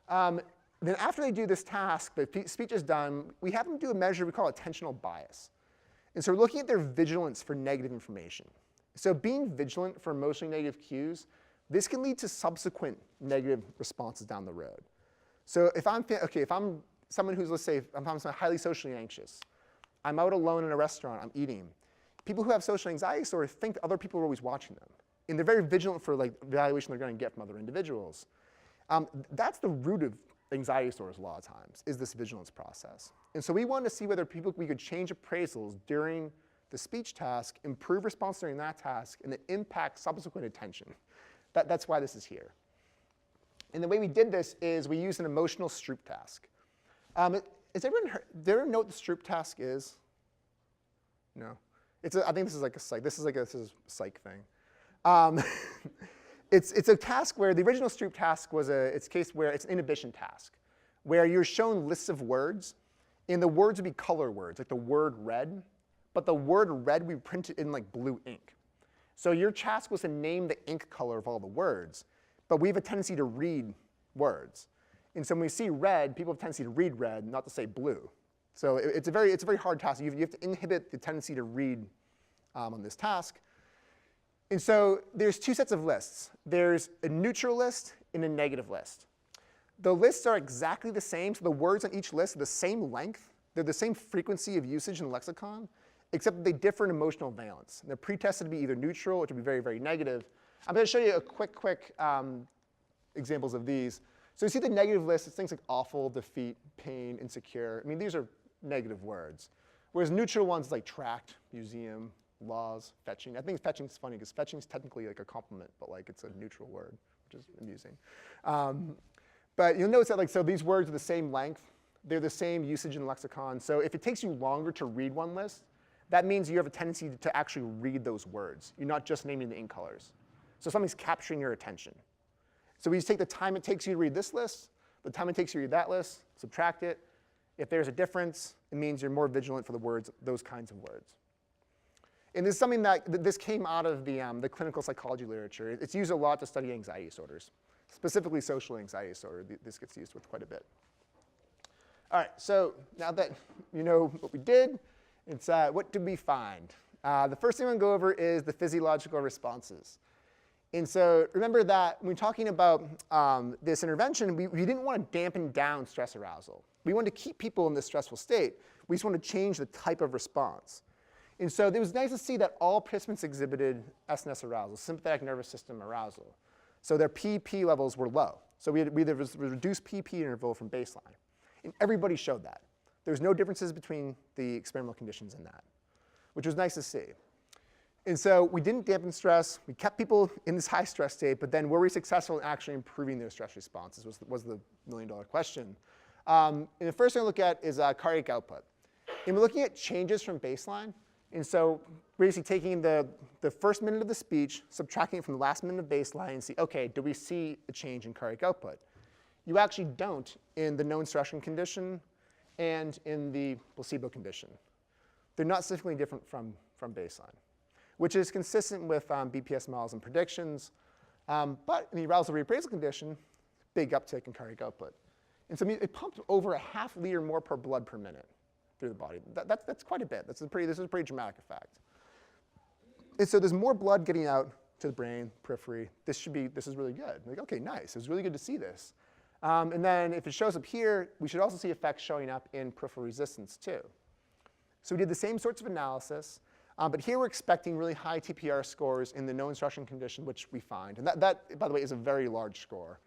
Then after they do this task, the speech is done, we have them do a measure we call attentional bias. And so we're looking at their vigilance for negative information. So being vigilant for emotionally negative cues, this can lead to subsequent negative responses down the road. So if I'm someone who's, let's say, I'm highly socially anxious, I'm out alone in a restaurant, I'm eating. People who have social anxiety disorder think other people are always watching them. And they're very vigilant for like evaluation they're going to get from other individuals. That's the root of anxiety disorders a lot of times, is this vigilance process. And so we wanted to see whether we could change appraisals during the speech task, improve response during that task, and then impact subsequent attention. That's why this is here. And the way we did this is we used an emotional Stroop task. Has everyone heard, did everyone know what the Stroop task is? No? I think this is like a psych. This is a psych thing. It's a task where the original Stroop task was it's a case where it's an inhibition task, where you're shown lists of words, and the words would be color words, like the word red, but the word red we printed in like blue ink. So your task was to name the ink color of all the words, but we have a tendency to read words. And so when we see red, people have a tendency to read red, not to say blue. So it's a very hard task. You have to inhibit the tendency to read on this task. And so there's two sets of lists. There's a neutral list and a negative list. The lists are exactly the same, so the words on each list are the same length. They're the same frequency of usage in the lexicon, except that they differ in emotional valence. And they're pre-tested to be either neutral or to be very, very negative. I'm going to show you a quick examples of these. So you see the negative list, it's things like awful, defeat, pain, insecure. I mean, these are negative words. Whereas neutral ones like tract, museum, laws, fetching. I think fetching is funny because fetching is technically like a compliment, but like it's a neutral word, which is amusing. But you'll notice that so these words are the same length. They're the same usage in the lexicon. So if it takes you longer to read one list, that means you have a tendency to actually read those words. You're not just naming the ink colors. So something's capturing your attention. So we just take the time it takes you to read this list, The time it takes you to read that list, subtract it. If there's a difference, it means you're more vigilant for the words, those kinds of words. And this is something that this came out of the clinical psychology literature. It's used a lot to study anxiety disorders, specifically social anxiety disorder. This gets used with quite a bit. All right, so now that you know what we did, it's what did we find? The first thing I'm going to go over is the physiological responses. And so remember that when talking about this intervention, we didn't want to dampen down stress arousal. We wanted to keep people in this stressful state. We just wanted to change the type of response. And so it was nice to see that all participants exhibited SNS arousal, sympathetic nervous system arousal. So their PP levels were low. So we had a reduced PP interval from baseline. And everybody showed that. There was no differences between the experimental conditions in that, which was nice to see. And so we didn't dampen stress. We kept people in this high stress state, but then were we successful in actually improving their stress responses was the million-dollar question. And the first thing I look at is cardiac output. And we're looking at changes from baseline. And so basically taking the first minute of the speech, subtracting it from the last minute of baseline, and see, OK, do we see a change in cardiac output? You actually don't in the known stress condition and in the placebo condition. They're not significantly different from baseline, which is consistent with BPS models and predictions. But in the arousal reappraisal condition, big uptick in cardiac output. And so it pumped over a half liter more per blood per minute through the body. That's quite a bit. This is a pretty dramatic effect. And so there's more blood getting out to the brain, periphery. This is really good. Like, OK, nice. It's really good to see this. And then if it shows up here, we should also see effects showing up in peripheral resistance too. So we did the same sorts of analysis. But here we're expecting really high TPR scores in the known instruction condition, which we find. And that, by the way, is a very large score.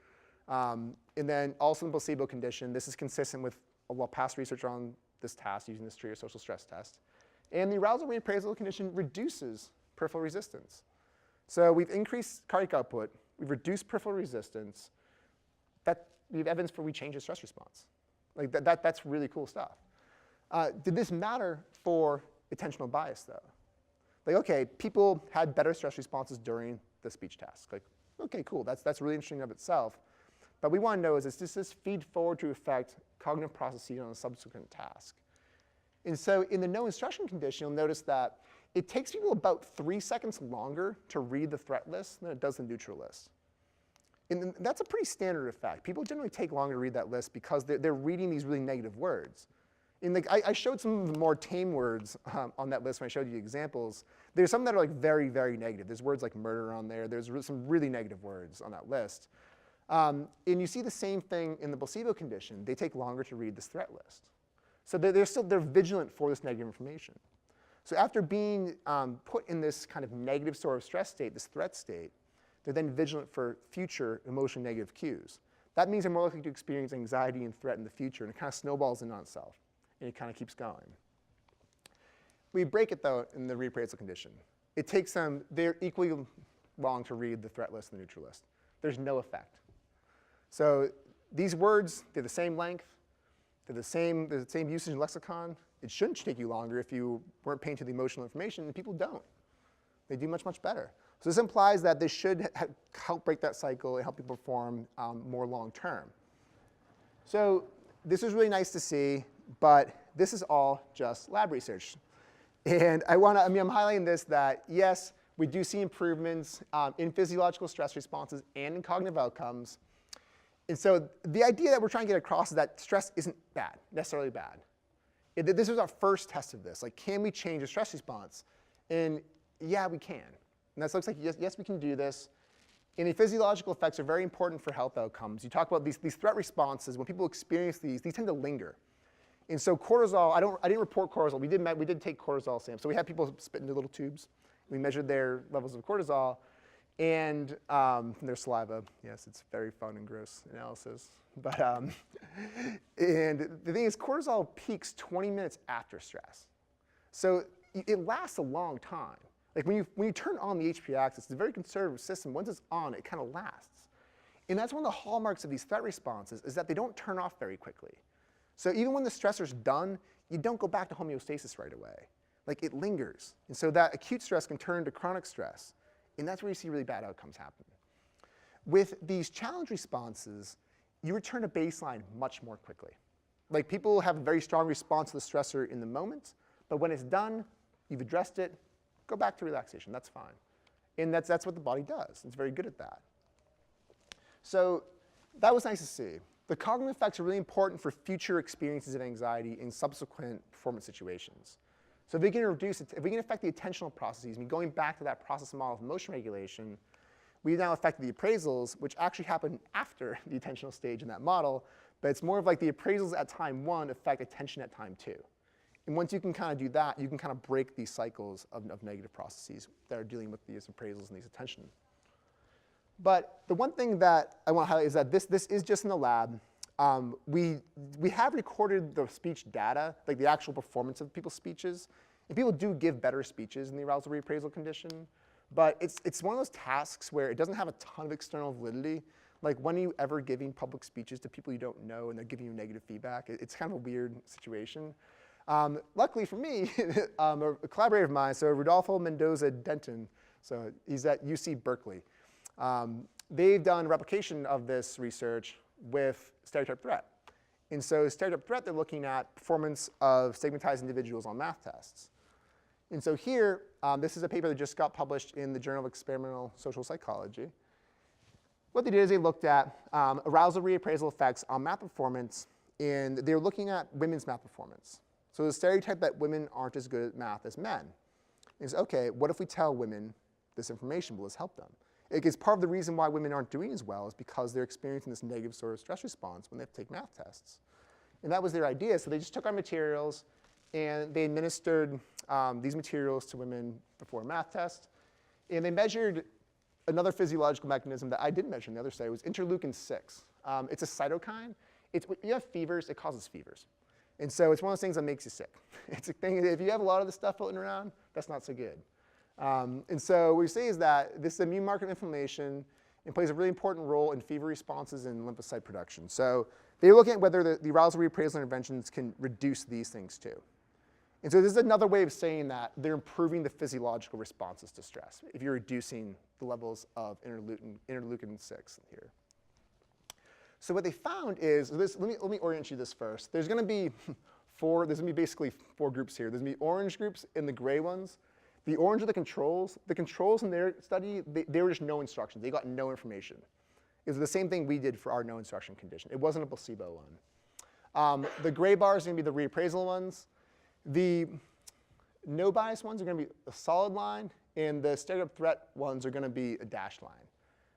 And then also in the placebo condition, this is consistent with a lot of past research on this task using this tree or social stress test. And the arousal reappraisal condition reduces peripheral resistance. So we've increased cardiac output. We've reduced peripheral resistance. We have evidence for we change the stress response. Like that's really cool stuff. Did this matter for attentional bias, though? Like, OK, people had better stress responses during the speech task. Like, OK, cool. That's really interesting of itself. But we want to know is does this feed forward to affect cognitive processes on a subsequent task? And so in the no instruction condition, you'll notice that it takes people about 3 seconds longer to read the threat list than it does the neutral list. And that's a pretty standard effect. People generally take longer to read that list because they're reading these really negative words. And I showed some of the more tame words on that list when I showed you the examples. There's some that are like very, very negative. There's words like murder on there. There's some really negative words on that list. And you see the same thing in the placebo condition. They take longer to read this threat list. So they're vigilant for this negative information. So after being put in this kind of negative sort of stress state, this threat state, they're then vigilant for future emotionally negative cues. That means they're more likely to experience anxiety and threat in the future, and it kind of snowballs in on itself, and it kind of keeps going. We break it, though, in the reappraisal condition. It takes them, they're equally long to read the threat list and the neutral list. There's no effect. So these words, they're the same length, they're the same usage in lexicon. It shouldn't take you longer if you weren't paying to the emotional information, and people don't. They do much, much better. So this implies that this should help break that cycle and help people perform more long term. So this is really nice to see, but this is all just lab research. And I'm highlighting this that, yes, we do see improvements in physiological stress responses and in cognitive outcomes. And so the idea that we're trying to get across is that stress isn't bad, necessarily bad. This was our first test of this. Like, can we change a stress response? And yeah, we can. And that looks like, yes, we can do this. And the physiological effects are very important for health outcomes. You talk about these threat responses. When people experience these tend to linger. And so cortisol, I didn't report cortisol. We did take cortisol samples. So we had people spit into little tubes. We measured their levels of cortisol and their saliva. Yes, it's very fun and gross analysis. But and the thing is, cortisol peaks 20 minutes after stress. So it lasts a long time. Like when you turn on the HPA axis, it's a very conservative system. Once it's on, it kind of lasts. And that's one of the hallmarks of these threat responses is that they don't turn off very quickly. So even when the stressor's done, you don't go back to homeostasis right away. Like it lingers. And so that acute stress can turn to chronic stress. And that's where you see really bad outcomes happen. With these challenge responses, you return to baseline much more quickly. Like people have a very strong response to the stressor in the moment, but when it's done, you've addressed it, go back to relaxation, that's fine. And that's what the body does. It's very good at that. So that was nice to see. The cognitive effects are really important for future experiences of anxiety in subsequent performance situations. So if we can if we can affect the attentional processes, I mean, going back to that process model of emotion regulation, we now affect the appraisals, which actually happen after the attentional stage in that model, but it's more of like the appraisals at time 1 affect attention at time 2. And once you can kind of do that, you can kind of break these cycles of negative processes that are dealing with these appraisals and these attention. But the one thing that I want to highlight is that this is just in the lab. We have recorded the speech data, like the actual performance of people's speeches. And people do give better speeches in the arousal reappraisal condition. But it's one of those tasks where it doesn't have a ton of external validity. Like when are you ever giving public speeches to people you don't know and they're giving you negative feedback? It's kind of a weird situation. Luckily for me, a collaborator of mine, so Rodolfo Mendoza Denton, so he's at UC Berkeley. They've done replication of this research with stereotype threat. And so stereotype threat, they're looking at performance of stigmatized individuals on math tests. And so here, this is a paper that just got published in the Journal of Experimental Social Psychology. What they did is they looked at arousal reappraisal effects on math performance, and they were looking at women's math performance. So the stereotype that women aren't as good at math as men is, okay, what if we tell women this information? Will this help them? It's part of the reason why women aren't doing as well is because they're experiencing this negative sort of stress response when they have to take math tests. And that was their idea. So they just took our materials and they administered these materials to women before a math test. And they measured another physiological mechanism that I didn't measure in the other study. It was interleukin-6. It's a cytokine. When you have fevers, it causes fevers. And so it's one of those things that makes you sick. It's a thing, if you have a lot of this stuff floating around, that's not so good. And so what we say is that this immune marker of inflammation and plays a really important role in fever responses and lymphocyte production. So they're looking at whether the arousal reappraisal interventions can reduce these things too. And so this is another way of saying that they're improving the physiological responses to stress if you're reducing the levels of interleukin-6 here. So what they found is, let me orient you this first. There's going to be basically 4 groups here. There's going to be orange groups and the gray ones. The orange are the controls. The controls in their study, they were just no instructions. They got no information. It was the same thing we did for our no instruction condition. It wasn't a placebo one. The gray bars are going to be the reappraisal ones. The no bias ones are going to be a solid line, and the stereotype threat ones are going to be a dashed line.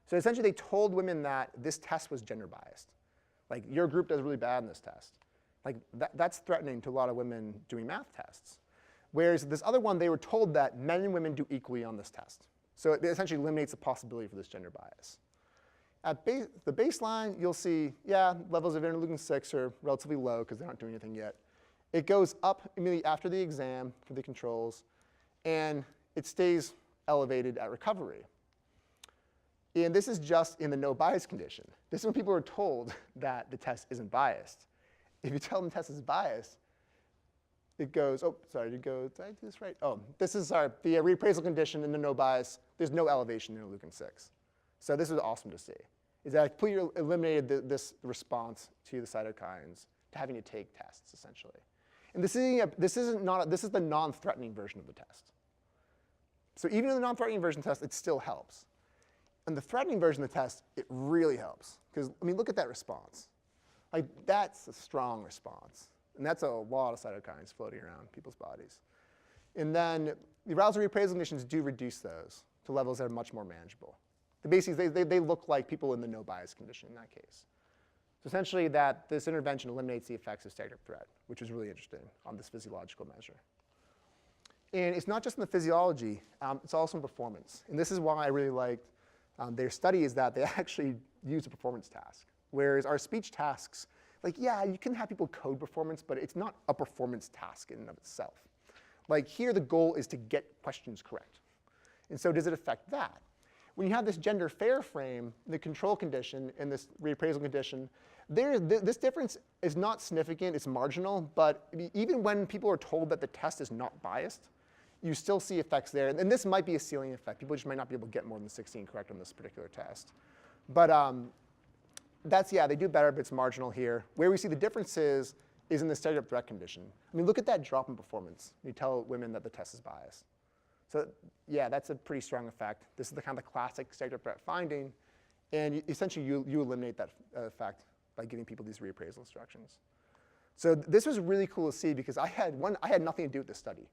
So essentially, they told women that this test was gender biased. Like, your group does really bad in this test. Like, that's threatening to a lot of women doing math tests. Whereas this other one, they were told that men and women do equally on this test. So it essentially eliminates the possibility for this gender bias. At the baseline, you'll see, yeah, levels of interleukin-6 are relatively low because they aren't doing anything yet. It goes up immediately after the exam for the controls, and it stays elevated at recovery. And this is just in the no bias condition. This is when people are told that the test isn't biased. If you tell them the test is biased, it goes, oh, sorry, did I do this right? Oh, this is, sorry, the reappraisal condition in the no bias, there's no elevation in interleukin-6. So this was awesome to see, is that I completely eliminated this response to the cytokines to having to take tests, essentially. And this is the non-threatening version of the test. So even in the non-threatening version of the test, it still helps. And the threatening version of the test, it really helps. Because, I mean, look at that response. Like, that's a strong response. And that's a lot of cytokines floating around people's bodies. And then the arousal reappraisal conditions do reduce those to levels that are much more manageable. Basically, they look like people in the no bias condition in that case. So essentially, this intervention eliminates the effects of stereotype threat, which is really interesting on this physiological measure. And it's not just in the physiology, it's also in performance. And this is why I really liked their study, is that they actually use a performance task. Whereas our speech tasks, like, yeah, you can have people code performance, but it's not a performance task in and of itself. Like here, the goal is to get questions correct. And so does it affect that? When you have this gender fair frame, the control condition and this reappraisal condition, this difference is not significant, it's marginal, but even when people are told that the test is not biased, you still see effects there. And this might be a ceiling effect. People just might not be able to get more than 16 correct on this particular test. But Yeah, they do better, but it's marginal here. Where we see the difference is in the stereotype threat condition. I mean, look at that drop in performance. You tell women that the test is biased. So yeah, that's a pretty strong effect. This is the kind of classic stereotype threat finding, and essentially you eliminate that effect by giving people these reappraisal instructions. So this was really cool to see because I had nothing to do with this study.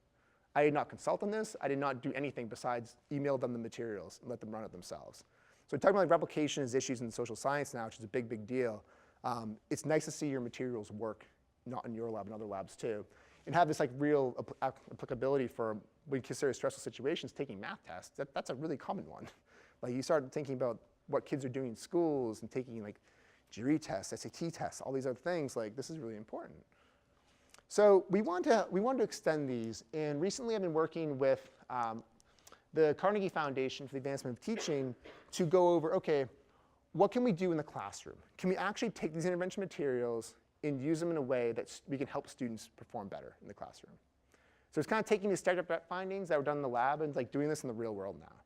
I did not consult on this. I did not do anything besides email them the materials and let them run it themselves. So we're talking about like replication as issues in social science now, which is a big, big deal. It's nice to see your materials work, not in your lab, in other labs too, and have this like real applicability for what we consider stressful situations, taking math tests. That's a really common one. Like you start thinking about what kids are doing in schools and taking like GRE tests, SAT tests, all these other things, like this is really important. So we want to extend these, and recently I've been working with the Carnegie Foundation for the Advancement of Teaching to go over, okay, what can we do in the classroom? Can we actually take these intervention materials and use them in a way that we can help students perform better in the classroom? So it's kind of taking these stereotype threat findings that were done in the lab and like doing this in the real world now.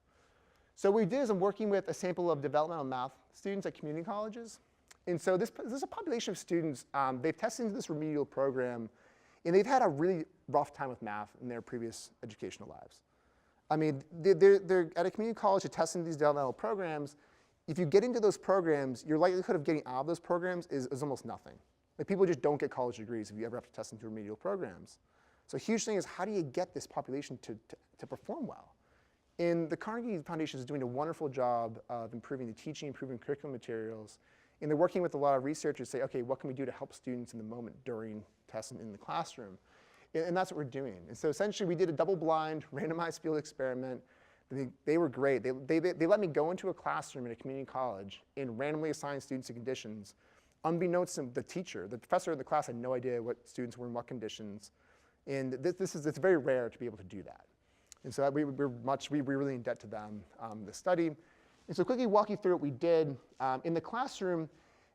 So what we did is I'm working with a sample of developmental math students at community colleges. And so this is a population of students. They've tested into this remedial program, and they've had a really rough time with math in their previous educational lives. I mean, they're at a community college, they're testing these developmental programs. If you get into those programs, your likelihood of getting out of those programs is almost nothing. Like people just don't get college degrees if you ever have to test into remedial programs. So a huge thing is how do you get this population to perform well? And the Carnegie Foundation is doing a wonderful job of improving the teaching, improving curriculum materials. And they're working with a lot of researchers to say, okay, what can we do to help students in the moment during testing in the classroom? And that's what we're doing. And so essentially we did a double-blind, randomized field experiment. They were great. They let me go into a classroom in a community college and randomly assign students to conditions. Unbeknownst to the teacher, the professor of the class had no idea what students were in what conditions. And it's very rare to be able to do that. And so we're really in debt to them, the study. And so quickly walk you through what we did. In the classroom,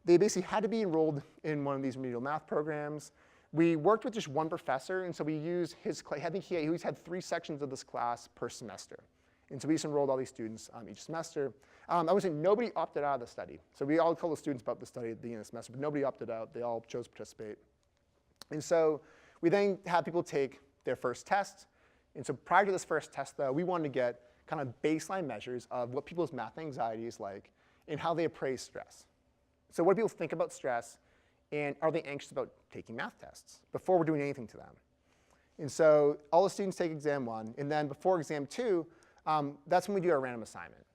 they basically had to be enrolled in one of these remedial math programs. We worked with just one professor, and so we used his class. I think he always had 3 sections of this class per semester. And so we just enrolled all these students each semester. I would say nobody opted out of the study. So we all told the students about the study at the end of the semester, but nobody opted out. They all chose to participate. And so we then had people take their first test. And so prior to this first test, though, we wanted to get kind of baseline measures of what people's math anxiety is like and how they appraise stress. So what do people think about stress, and are they anxious about taking math tests before we're doing anything to them? And so all the students take exam 1, and then before exam 2, that's when we do our random assignment.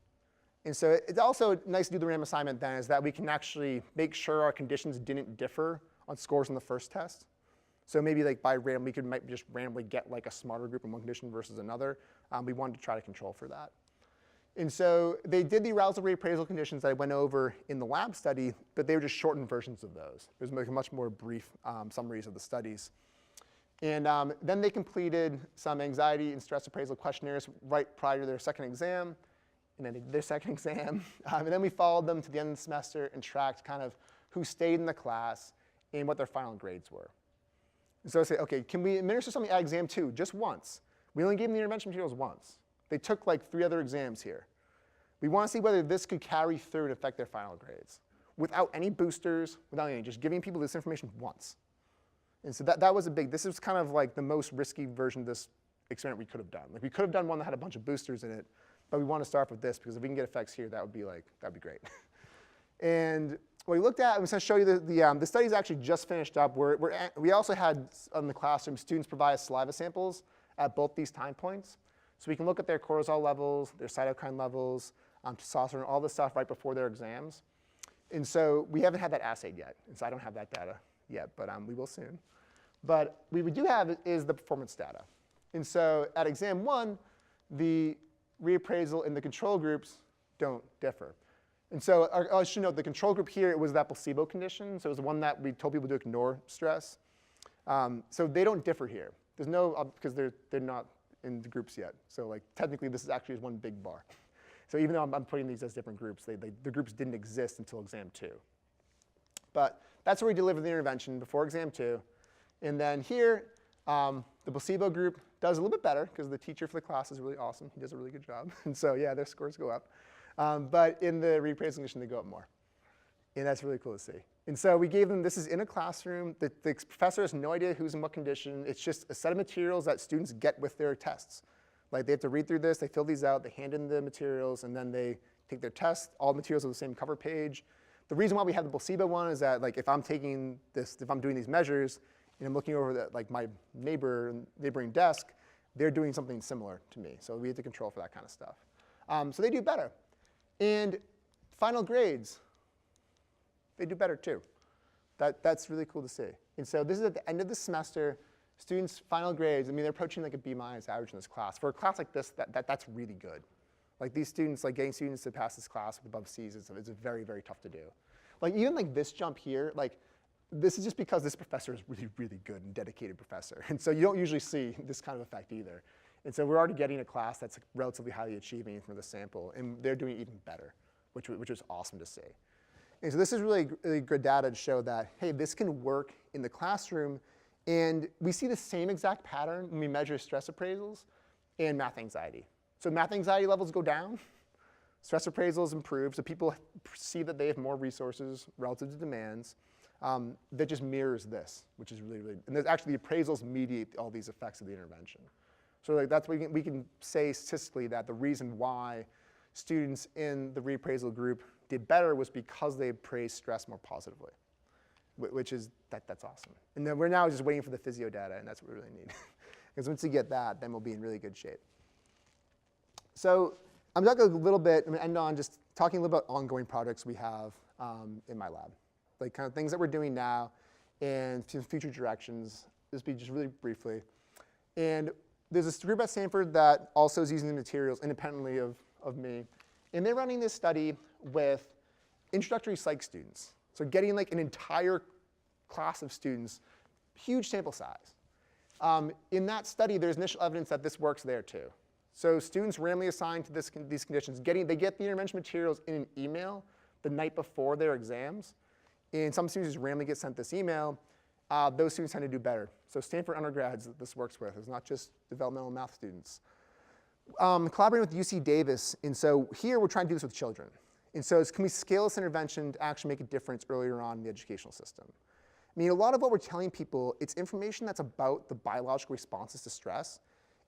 And so it's also nice to do the random assignment then is that we can actually make sure our conditions didn't differ on scores in the first test. So maybe like by random, we might just randomly get like a smarter group in one condition versus another. We wanted to try to control for that. And so they did the arousal reappraisal conditions that I went over in the lab study, but they were just shortened versions of those. It was much more brief summaries of the studies. And then they completed some anxiety and stress appraisal questionnaires right prior to their second exam. And then they did their second exam. And then we followed them to the end of the semester and tracked kind of who stayed in the class and what their final grades were. And so I say, okay, can we administer something at exam 2 just once? We only gave them the intervention materials once. They took like 3 other exams here. We want to see whether this could carry through and affect their final grades without any boosters, without anything, just giving people this information once. And so that was this was kind of like the most risky version of this experiment we could have done. Like we could have done one that had a bunch of boosters in it, but we want to start with this because if we can get effects here, that'd be great. And what we looked at, I'm going to show you the study's actually just finished up. We also had in the classroom students provide us saliva samples at both these time points. So we can look at their cortisol levels, their cytokine levels, testosterone, all this stuff right before their exams. And so we haven't had that assayed yet. And so I don't have that data yet, but we will soon. But what we do have is the performance data. And so at exam 1, the reappraisal in the control groups don't differ. And so I should note the control group here, it was that placebo condition. So it was the one that we told people to ignore stress. So they don't differ here. There's no, because they're not in the groups yet. So like technically this is actually one big bar. So even though I'm putting these as different groups, the groups didn't exist until exam 2. But that's where we delivered the intervention before exam 2. And then here, the placebo group does a little bit better because the teacher for the class is really awesome. He does a really good job. And so yeah, their scores go up. But in the reappraisal condition, they go up more. And that's really cool to see. And so we gave them, this is in a classroom. The professor has no idea who's in what condition. It's just a set of materials that students get with their tests. Like they have to read through this, they fill these out, they hand in the materials, and then they take their test. All the materials are the same cover page. The reason why we have the placebo one is that like if I'm taking this, if I'm doing these measures, and I'm looking over like my neighboring desk, they're doing something similar to me. So we have to control for that kind of stuff. So they do better. And final grades, they do better too. That's really cool to see. And so this is at the end of the semester, students' final grades, I mean, they're approaching like a B- average in this class. For a class like this, that's really good. Like these students, like getting students to pass this class with above C's is very, very tough to do. Like even like this jump here, like this is just because this professor is really, really good and dedicated professor. And so you don't usually see this kind of effect either. And so we're already getting a class that's like relatively highly achieving from the sample, and they're doing even better, which was awesome to see. And so this is really, really good data to show that, hey, this can work in the classroom. And we see the same exact pattern when we measure stress appraisals and math anxiety. So math anxiety levels go down, stress appraisals improve, so people see that they have more resources relative to demands. That just mirrors this, which is really, really, and there's actually the appraisals mediate all these effects of the intervention. So like that's what we can say statistically that the reason why students in the reappraisal group did better was because they appraised stress more positively, which is, that's awesome. And then we're now just waiting for the physio data, and that's what we really need. Because once we get that, then we'll be in really good shape. So I'm talking a little bit, I'm gonna end on just talking a little about ongoing projects we have in my lab. Like kind of things that we're doing now and future directions. This will be just really briefly. And there's this group at Stanford that also is using the materials independently of me. And they're running this study with introductory psych students. So getting like an entire class of students, huge sample size. In that study, there's initial evidence that this works there too. So students randomly assigned to these conditions, they get the intervention materials in an email the night before their exams. And some students just randomly get sent this email. Those students tend to do better. So Stanford undergrads that this works with. It's not just developmental math students. Collaborating with UC Davis. And so here we're trying to do this with children. And so can we scale this intervention to actually make a difference earlier on in the educational system? I mean, a lot of what we're telling people, it's information that's about the biological responses to stress.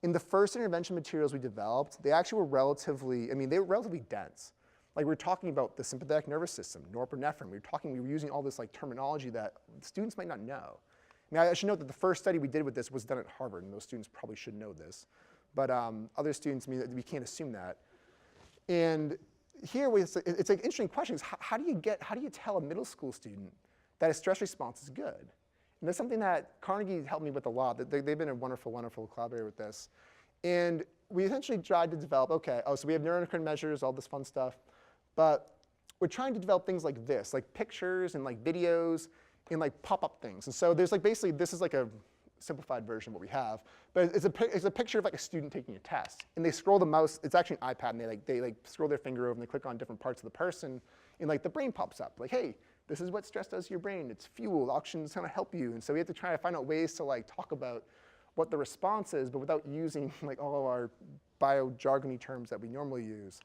In the first intervention materials we developed, they actually were relatively dense. Like we were talking about the sympathetic nervous system, norepinephrine. We were using all this like terminology that students might not know. Now I should note that the first study we did with this was done at Harvard, and those students probably should know this. But other students, I mean, we can't assume that. And here it's like interesting questions. How do you tell a middle school student that a stress response is good? And that's something that Carnegie helped me with a lot. They've been a wonderful, wonderful collaborator with this. And we essentially tried to develop, so we have neuroendocrine measures, all this fun stuff. But we're trying to develop things like this, like pictures and like videos and like pop-up things. And so there's like basically, this is like a simplified version of what we have. But it's a picture of like a student taking a test. And they scroll the mouse, it's actually an iPad, and they scroll their finger over and they click on different parts of the person. And like the brain pops up, like, hey, this is what stress does to your brain. It's fuel, oxygen is gonna help you. And so we have to try to find out ways to like talk about what the response is, but without using like all of our bio-jargony terms that we normally use.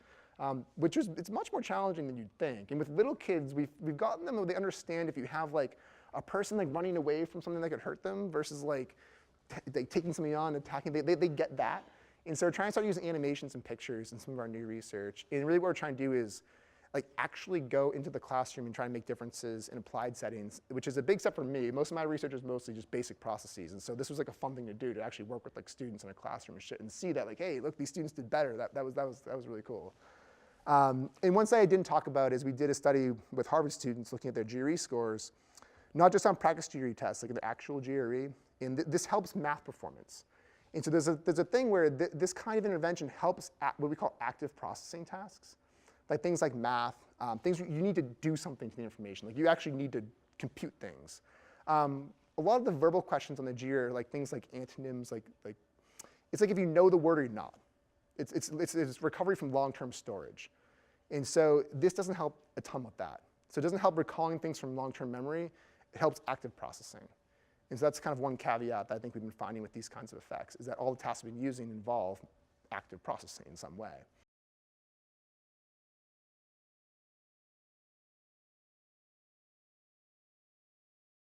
It's much more challenging than you'd think. And with little kids, we've gotten them, they understand if you have like a person like running away from something that could hurt them versus like taking something on, attacking, they get that. And so we're trying to start using animations and pictures in some of our new research. And really what we're trying to do is like actually go into the classroom and try and make differences in applied settings, which is a big step for me. Most of my research is mostly just basic processes. And so this was like a fun thing to do, to actually work with like students in a classroom and shit and see that like, hey, look, these students did better. That was really cool. And one side I didn't talk about is we did a study with Harvard students looking at their GRE scores, not just on practice GRE tests, like the actual GRE, and this helps math performance. And so there's a thing where this kind of intervention helps what we call active processing tasks, like things like math, things you need to do something to the information, like you actually need to compute things. A lot of the verbal questions on the GRE are like things like antonyms, like it's like if you know the word or not. It's recovery from long-term storage. And so this doesn't help a ton with that. So it doesn't help recalling things from long-term memory. It helps active processing. And so that's kind of one caveat that I think we've been finding with these kinds of effects, is that all the tasks we've been using involve active processing in some way.